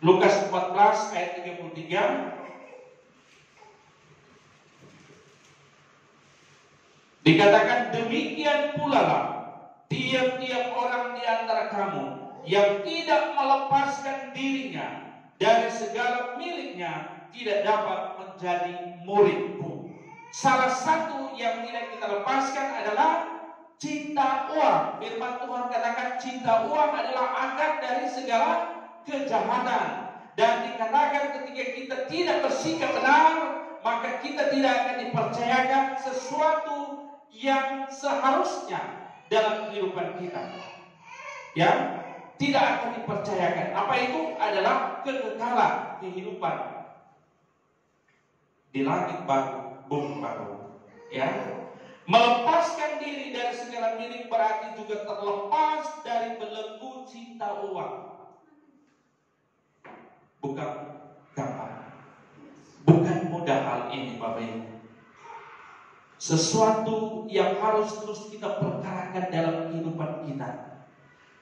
Speaker 2: Lukas 14 ayat 33. Dikatakan demikian pula lah tiap-tiap orang di antara kamu yang tidak melepaskan dirinya dari segala miliknya tidak dapat menjadi muridku. Salah satu yang tidak kita lepaskan adalah cinta uang. Firman Tuhan katakan cinta uang adalah akar dari segala kejahatan. Dan dikatakan ketika kita tidak bersikap benar, maka kita tidak akan dipercayakan sesuatu yang seharusnya dalam kehidupan kita. Ya, tidak akan dipercayakan. Apa itu? Adalah kekekalan kehidupan di langit baru, bumi baru. Ya, melepaskan diri dari segala milik berarti juga terlepas dari belenggu cinta uang. Bukan gampang, bukan mudah hal ini, Bapak Ibu. Sesuatu yang harus terus kita perkarakan dalam kehidupan kita.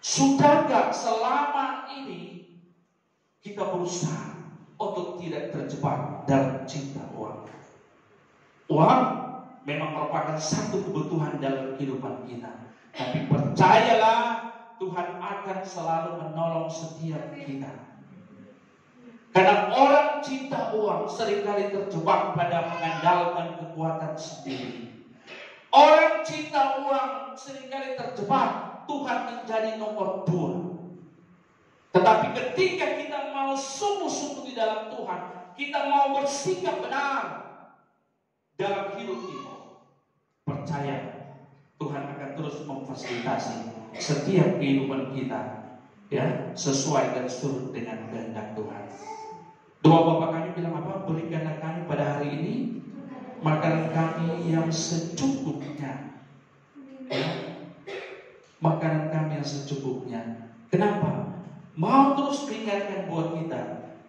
Speaker 2: Sudahkah selama ini kita berusaha untuk tidak terjebak dalam cinta uang? Uang memang merupakan satu kebutuhan dalam kehidupan kita. Tapi percayalah, Tuhan akan selalu menolong setiap kita. Karena orang cinta uang seringkali terjebak pada mengandalkan kekuatan sendiri. Orang cinta uang seringkali terjebak Tuhan menjadi nomor 2. Tetapi ketika kita mau sungguh-sungguh di dalam Tuhan, kita mau bersikap benar dalam hidup kita, percaya Tuhan akan terus memfasilitasi setiap kehidupan kita, ya, sesuai dan surut dengan kehendak Tuhan. Doa Bapa kami bilang apa? Berikanlah kami pada hari ini makanan kami yang secukupnya. Ya. Makanan kami yang secukupnya. Kenapa? Mau terus mengingatkan buat kita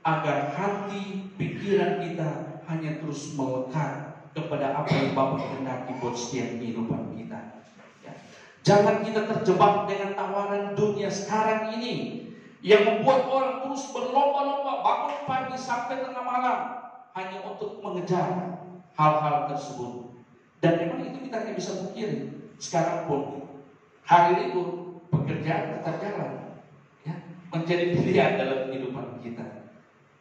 Speaker 2: agar hati, pikiran kita hanya terus melekat kepada apa yang Bapa kehendaki buat setiap kehidupan kita. Ya. Jangan kita terjebak dengan tawaran dunia sekarang ini yang membuat orang terus berlomba-lomba bangun pagi sampai tengah malam hanya untuk mengejar hal-hal tersebut. Dan memang itu kita tidak bisa pungkiri. Sekarang pun hari itu pekerjaan tetap jalan, ya, menjadi pilihan dalam kehidupan kita.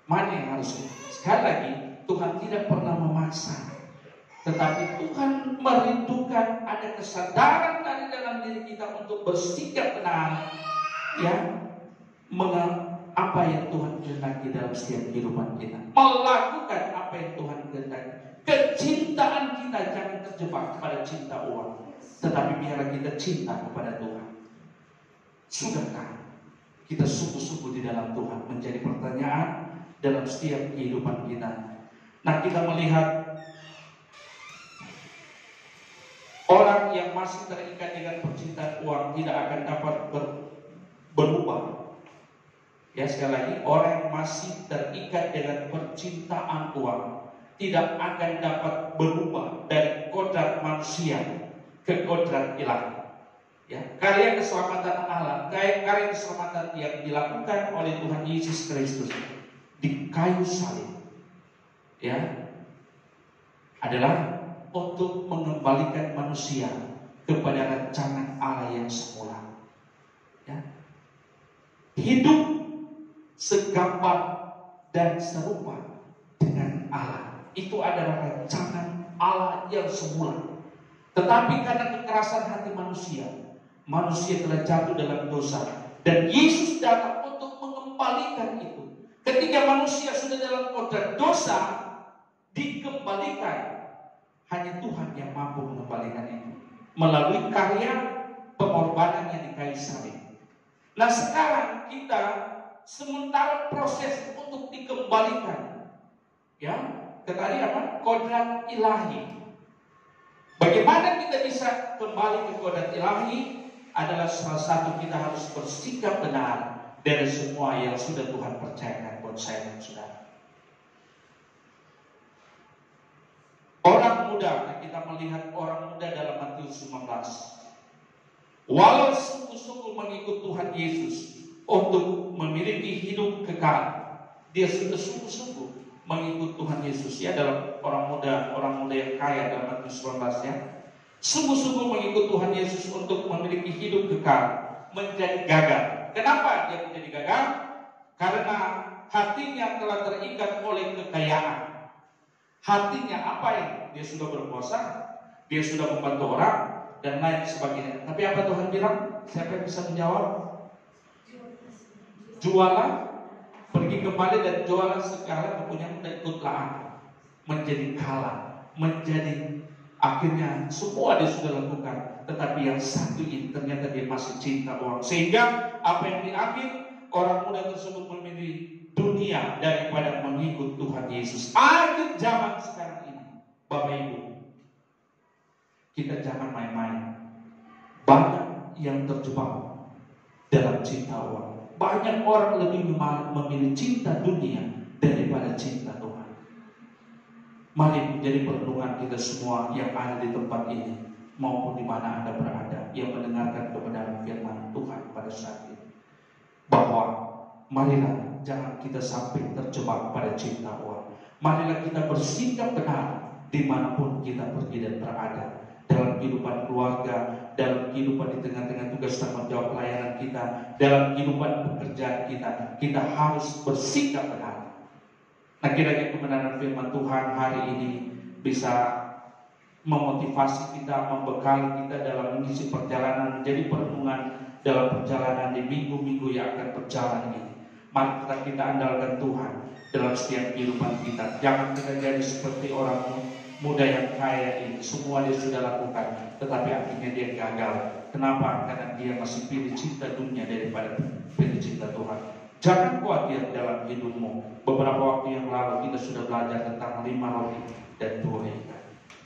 Speaker 2: Mana yang harus? Sekali lagi, Tuhan tidak pernah memaksa, tetapi Tuhan merindukan ada kesadaran dari dalam diri kita untuk bersikap benar, ya, apa yang Tuhan kehendaki dalam setiap kehidupan kita, melakukan apa yang Tuhan kehendaki. Kecintaan kita jangan terjebak pada cinta uang, tetapi biarlah kita cinta kepada Tuhan. Sudahkah kita sungguh-sungguh di dalam Tuhan? Menjadi pertanyaan dalam setiap kehidupan kita. Nah, kita melihat orang yang masih terikat dengan percintaan uang tidak akan dapat berubah. Ya, sekali lagi, orang yang masih terikat dengan percintaan uang tidak akan dapat berubah dari kodrat manusia ke kodrat ilahi. Ya, karya keselamatan Allah, karya keselamatan yang dilakukan oleh Tuhan Yesus Kristus di kayu salib, ya, adalah untuk mengembalikan manusia kepada rancangan Allah yang semula. Ya. Hidup segambar dan serupa dengan Allah. Itu adalah rancangan Allah yang semula. Tetapi karena kekerasan hati manusia, manusia telah jatuh dalam dosa, dan Yesus datang untuk mengembalikan itu. Ketika manusia sudah dalam kodrat dosa, dikembalikan. Hanya Tuhan yang mampu mengembalikan itu melalui karya pengorbanan yang di kayu salib. Nah, sekarang kita sementara proses untuk dikembalikan, ya, ke tadi apa? Kodrat ilahi. Bagaimana kita bisa kembali ke kodrat ilahi? Adalah salah satu, kita harus bersikap benar dari semua yang sudah Tuhan percayakan buat saya dan saudara. Orang muda, kita melihat orang muda dalam Matius 19. Walau sungguh-sungguh mengikut Tuhan Yesus untuk memiliki hidup kekal, dia sudah sungguh-sungguh mengikut Tuhan Yesus. Ya, dalam orang muda yang kaya dalam Matius 19, ya. Sungguh-sungguh mengikut Tuhan Yesus untuk memiliki hidup kekal, menjadi gagal. Kenapa dia menjadi gagal? Karena hatinya telah terikat oleh kekayaan. Hatinya apa yang dia sudah berkuasa, dia sudah membantu orang dan lain sebagainya. Tapi apa Tuhan bilang? Siapa yang bisa menjawab? Jualah, pergi kembali dan jualah segala kepunyaanmu dan ikutlah aku. Menjadi kalah, menjadi akhirnya semua dia sudah lakukan. Tetapi yang satu ini ternyata dia masih cinta uang. Sehingga apa yang diambil, orang muda tersebut memilih dunia daripada mengikut Tuhan Yesus. Akhir zaman sekarang ini, Bapak Ibu, kita jangan main-main. Banyak yang terjebak dalam cinta uang. Banyak orang lebih memilih cinta dunia daripada cinta Tuhan. Mari menjadi perenungan kita semua yang ada di tempat ini maupun di mana Anda berada, yang mendengarkan kebenaran firman Tuhan pada saat ini, bahwa marilah jangan kita sampai terjebak pada cinta uang. Marilah kita bersikap benar dimanapun kita pergi dan berada, dalam kehidupan keluarga, dalam kehidupan di tengah-tengah tugas tanggung jawab pelayanan kita, dalam kehidupan pekerjaan kita. Kita harus bersikap benar. Nah, kiranya kebenaran firman Tuhan hari ini bisa memotivasi kita, membekali kita dalam mengisi perjalanan, menjadi perenungan dalam perjalanan di minggu-minggu yang akan berjalan ini. Mari kita andalkan Tuhan dalam setiap kehidupan kita. Jangan kita jadi seperti orang muda yang kaya ini. Semua dia sudah lakukan, tetapi akhirnya dia gagal. Kenapa? Karena dia masih pilih cinta dunia daripada pilih cinta Tuhan. Jangan khawatir dalam hidupmu. Beberapa waktu yang lalu kita sudah belajar tentang 5 roti dan 2 ikan.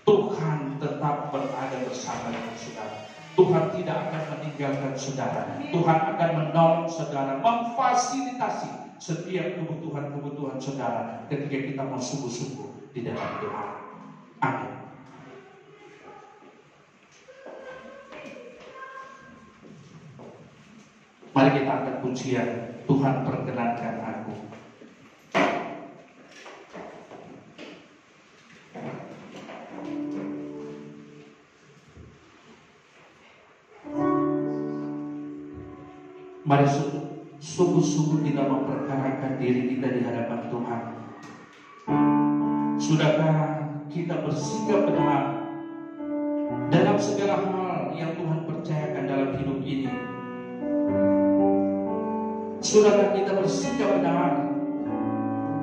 Speaker 2: Tuhan tetap berada bersama dengan saudara. Tuhan tidak akan meninggalkan saudara. Tuhan akan menolong saudara, memfasilitasi setiap kebutuhan-kebutuhan saudara ketika kita mau sungguh-sungguh di dalam Tuhan. Amin. Mari kita angkat pujian, Tuhan perkenankan aku. Mari sungguh-sungguh kita memperkarakan diri kita di hadapan Tuhan. Sudahkah kita bersikap benar dalam segala hal yang Tuhan percayakan dalam hidup ini? Sudahkah kita bersikap benar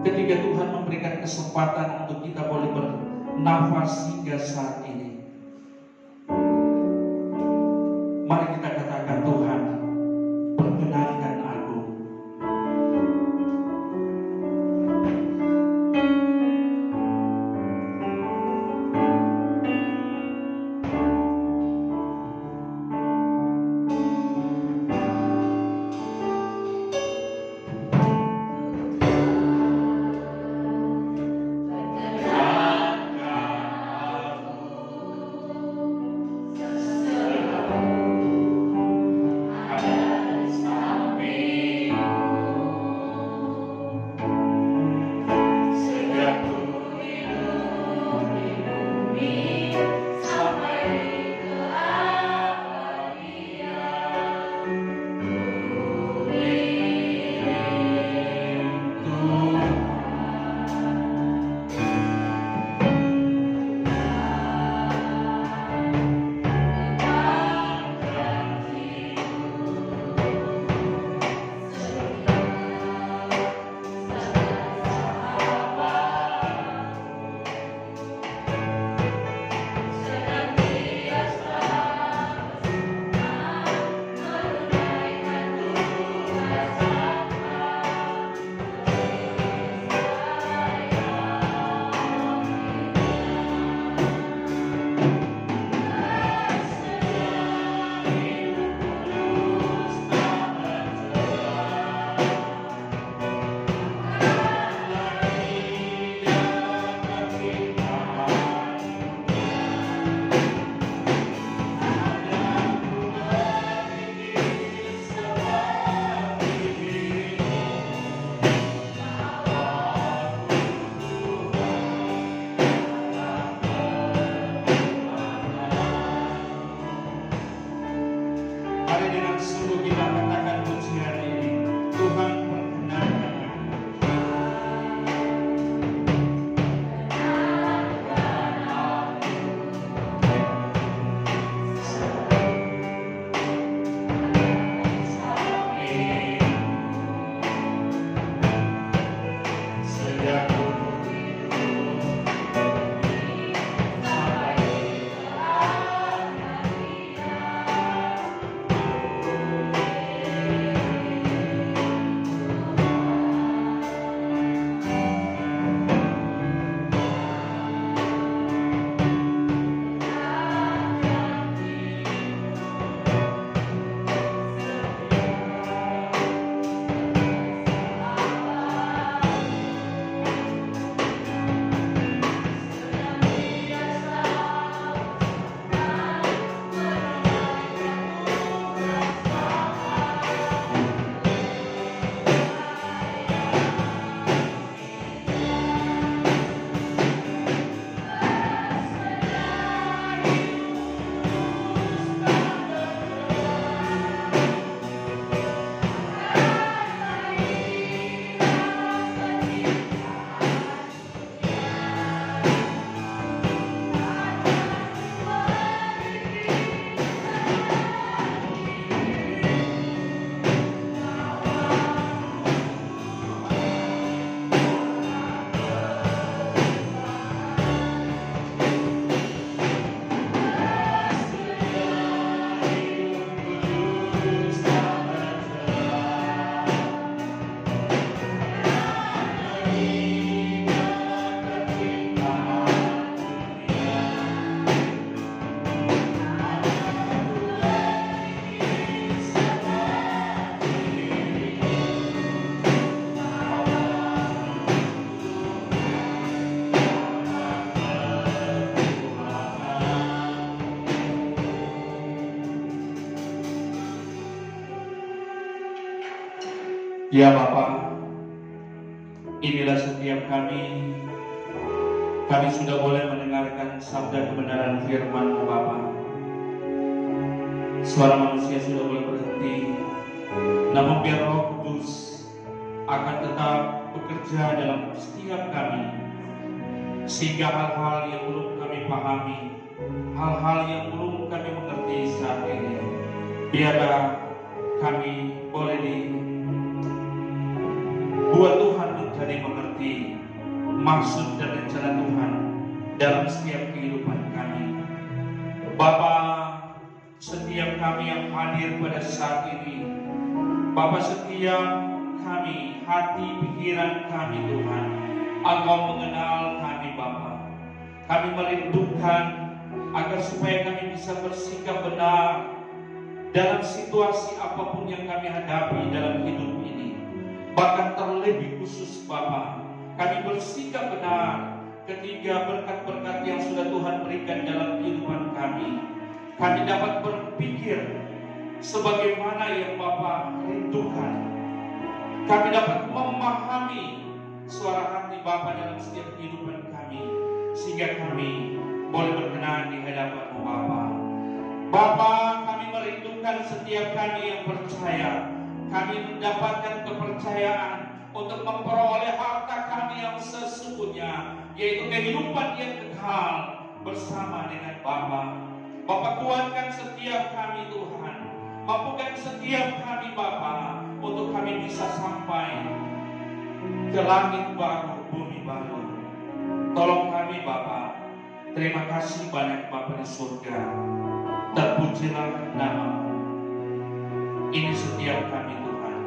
Speaker 2: ketika Tuhan memberikan kesempatan untuk kita boleh bernafas hingga saat ini? Mari kita katakan, Tuhan, perkenankan aku. Mari dengan sungguh kita katakan pujian ini. Tuhan perkenankan. Ya Bapa, inilah setiap kami sudah boleh mendengarkan sabda kebenaran firman-Mu Bapa. Suara manusia sudah boleh berhenti, namun biar Roh Kudus akan tetap bekerja dalam setiap kami, sehingga hal-hal yang belum kami pahami, hal-hal yang belum kami mengerti saat ini, biarlah kami boleh buat Tuhan menjadi mengerti maksud dan rencana Tuhan dalam setiap kehidupan kami. Bapa, setiap kami yang hadir pada saat ini, Bapa, setiap kami, hati pikiran kami Tuhan, Engkau mengenal kami Bapa. Kami merindukan agar supaya kami bisa bersikap benar dalam situasi apapun yang kami hadapi dalam hidup ini. Bahkan terlebih khusus Bapa, kami bersikap benar ketika berkat-berkat yang sudah Tuhan berikan dalam kehidupan kami. Kami dapat berpikir sebagaimana yang Bapa rindukan. Kami dapat memahami suara hati Bapa dalam setiap kehidupan kami, sehingga kami boleh berkenan di hadapan-Mu Bapa. Bapa, kami merindukan setiap kami yang percaya. Kami mendapatkan kepercayaan untuk memperoleh harta kami yang sesungguhnya, yaitu kehidupan yang kekal bersama dengan Bapa. Bapa, kuatkan setiap kami Tuhan, mampukan setiap kami Bapa, untuk kami bisa sampai ke langit baru, bumi baru. Tolong kami Bapa. Terima kasih banyak Bapa di surga. Terpujilah nama-Mu. Ini setiap kami Tuhan,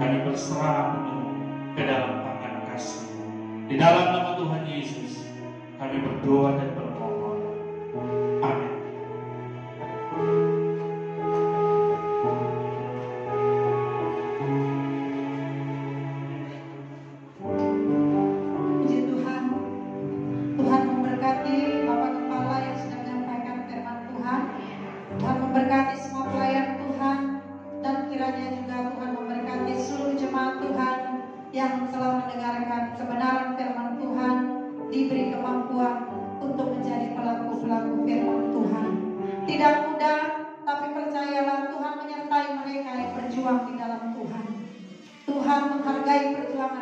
Speaker 2: kami berserah penuh ke dalam tangan kasih. Di dalam nama Tuhan Yesus, kami berdoa dan bermohon. Amin.
Speaker 1: Puji Tuhan. Tuhan memberkati Bapak Kepala yang sedang menyampaikan firman Tuhan. Tuhan memberkati semua pelayan Tuhan, dan kiranya juga Tuhan memberkati seluruh jemaat Tuhan yang telah mendengarkan kebenaran firman Tuhan, diberi kemampuan untuk menjadi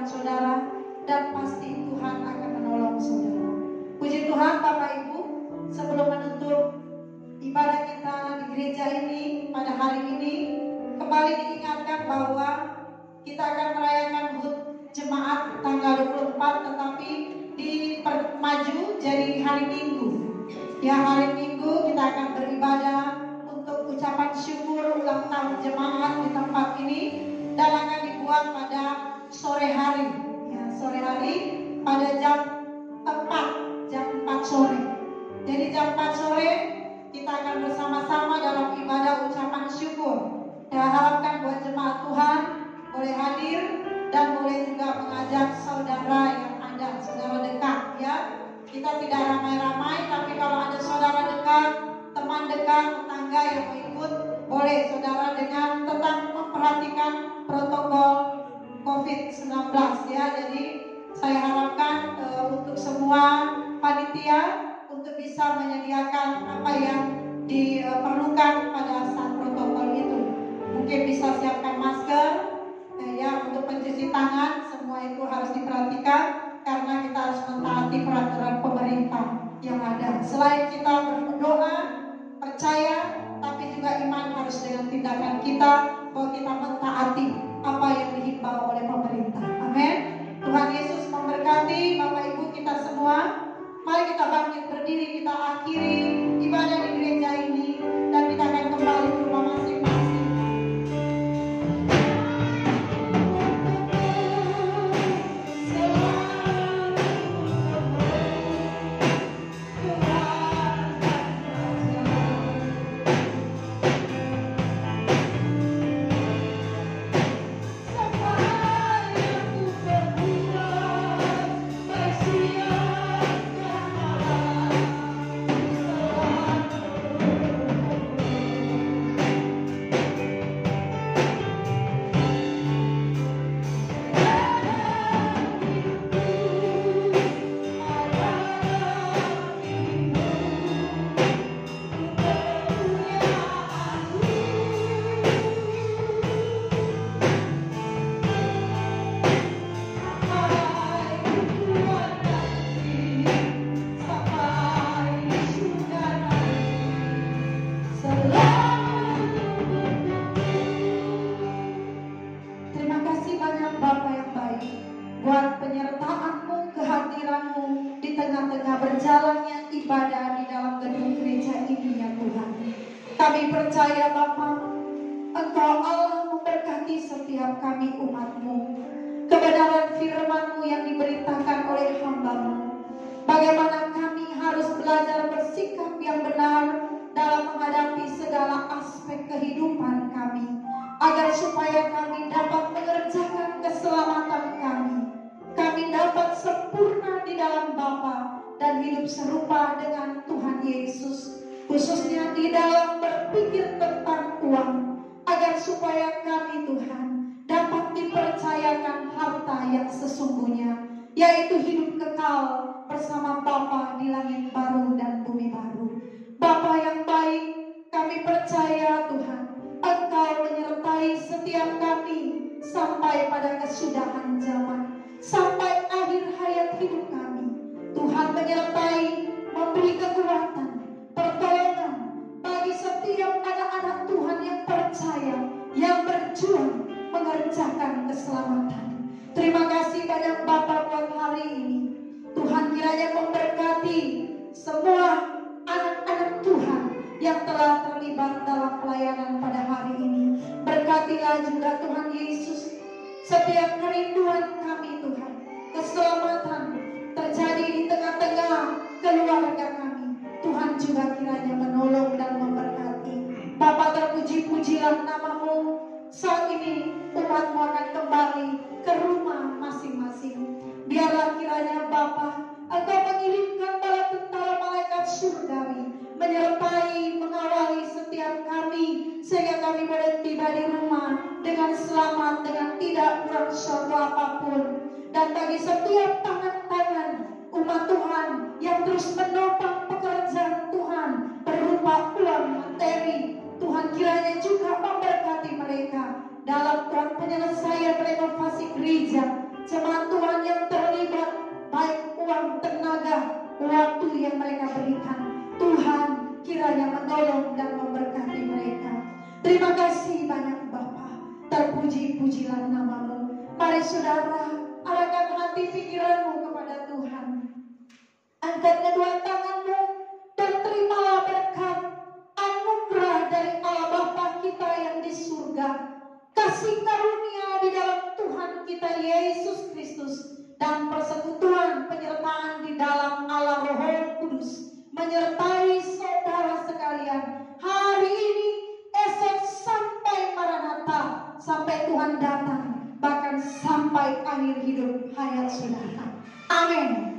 Speaker 4: saudara, dan pasti Tuhan akan menolong saudara. Puji Tuhan Bapak Ibu, sebelum menutup ibadah kita di gereja ini pada hari ini, kembali diingatkan bahwa kita akan merayakan HUT jemaat tanggal 24, tetapi dipermaju jadi hari Minggu. Ya, hari Minggu kita akan beribadah untuk ucapan syukur ulang tahun jemaat di tempat ini, dan akan dibuat pada sore hari. Ya, sore hari pada jam 4 sore. Jadi jam 4 sore kita akan bersama-sama dalam ibadah ucapan syukur. Saya harapkan buat jemaat Tuhan boleh hadir dan boleh juga mengajak saudara yang ada, saudara dekat ya. Kita tidak ramai-ramai, tapi kalau ada saudara dekat, teman dekat, tetangga yang mau ikut, boleh saudara dengan tetap memperhatikan protokol COVID-19 ya. Jadi saya harapkan untuk semua panitia untuk bisa menyediakan apa yang diperlukan pada saat protokol itu. Mungkin bisa siapkan masker ya, untuk pencuci tangan, semua itu harus diperhatikan karena kita harus mentaati peraturan pemerintah yang ada. Selain kita berdoa, percaya, tapi juga iman harus dengan tindakan kita bahwa kita mentaati apa yang dihimbau oleh pemerintah. Amin. Tuhan Yesus memberkati Bapak Ibu kita semua. Mari kita bangkit berdiri, kita akhiri ibadah di gereja ini, dan kita akan kembali ke rumah masing-masing. Kami percaya Bapa, Engkau Allah memberkati setiap kami umat-Mu. Kebenaran firman-Mu yang diberitakan oleh hamba-Mu, bagaimana kami harus belajar bersikap yang benar dalam menghadapi segala aspek kehidupan kami, agar supaya kami dapat mengerjakan keselamatan kami. Kami dapat sempurna di dalam Bapa dan hidup serupa dengan Tuhan Yesus, khususnya di dalam berpikir tentang uang, agar supaya kami Tuhan dapat dipercayakan harta yang sesungguhnya, yaitu hidup kekal bersama Bapa di langit baru dan bumi baru. Bapa yang baik, kami percaya Tuhan, Engkau menyertai setiap kami sampai pada kesudahan zaman, sampai akhir hayat hidup kami. Tuhan menyertai, memberi kekuatan, pertolongan bagi setiap anak-anak Tuhan yang percaya, yang berjuang mengerjakan keselamatan. Terima kasih banyak Bapa buat hari ini. Tuhan kiranya memberkati semua anak-anak Tuhan yang telah terlibat dalam pelayanan pada hari ini. Berkatilah juga Tuhan Yesus setiap kerinduan kami Tuhan, keselamatan terjadi di tengah-tengah keluarga kami. Tuhan juga kiranya menolong dan memberkati. Bapa, terpuji-pujilah nama-Mu. Saat ini umat-Mu akan kembali ke rumah masing-masing. Biarlah kiranya Bapa, Engkau mengirimkan bala tentara malaikat surgawi menyertai, mengawali setiap kami, sehingga kami boleh tiba di rumah dengan selamat, dengan tidak kurang suatu apapun. Dan bagi setiap tangan-tangan umat Tuhan yang terus menopang pekerjaan Tuhan berupa uang materi, Tuhan kiranya juga memberkati mereka dalam Tuhan penyelesaian renovasi gereja, jemaat Tuhan yang terlibat, baik uang, tenaga, waktu yang mereka berikan. Tuhan kiranya menolong dan memberkati mereka. Terima kasih banyak Bapa. Terpuji-pujilah nama-Mu. Mari saudara, arahkan hati pikiranmu kepada Tuhan. Angkat kedua tanganmu dan terimalah berkat anugerah dari Allah Bapa kita yang di surga, kasih karunia di dalam Tuhan kita Yesus Kristus, dan persekutuan penyertaan di dalam Allah Roh Kudus menyertai saudara sekalian hari ini, esok, sampai Maranatha, sampai Tuhan datang, bahkan sampai akhir hidup hayat saudara. Amin.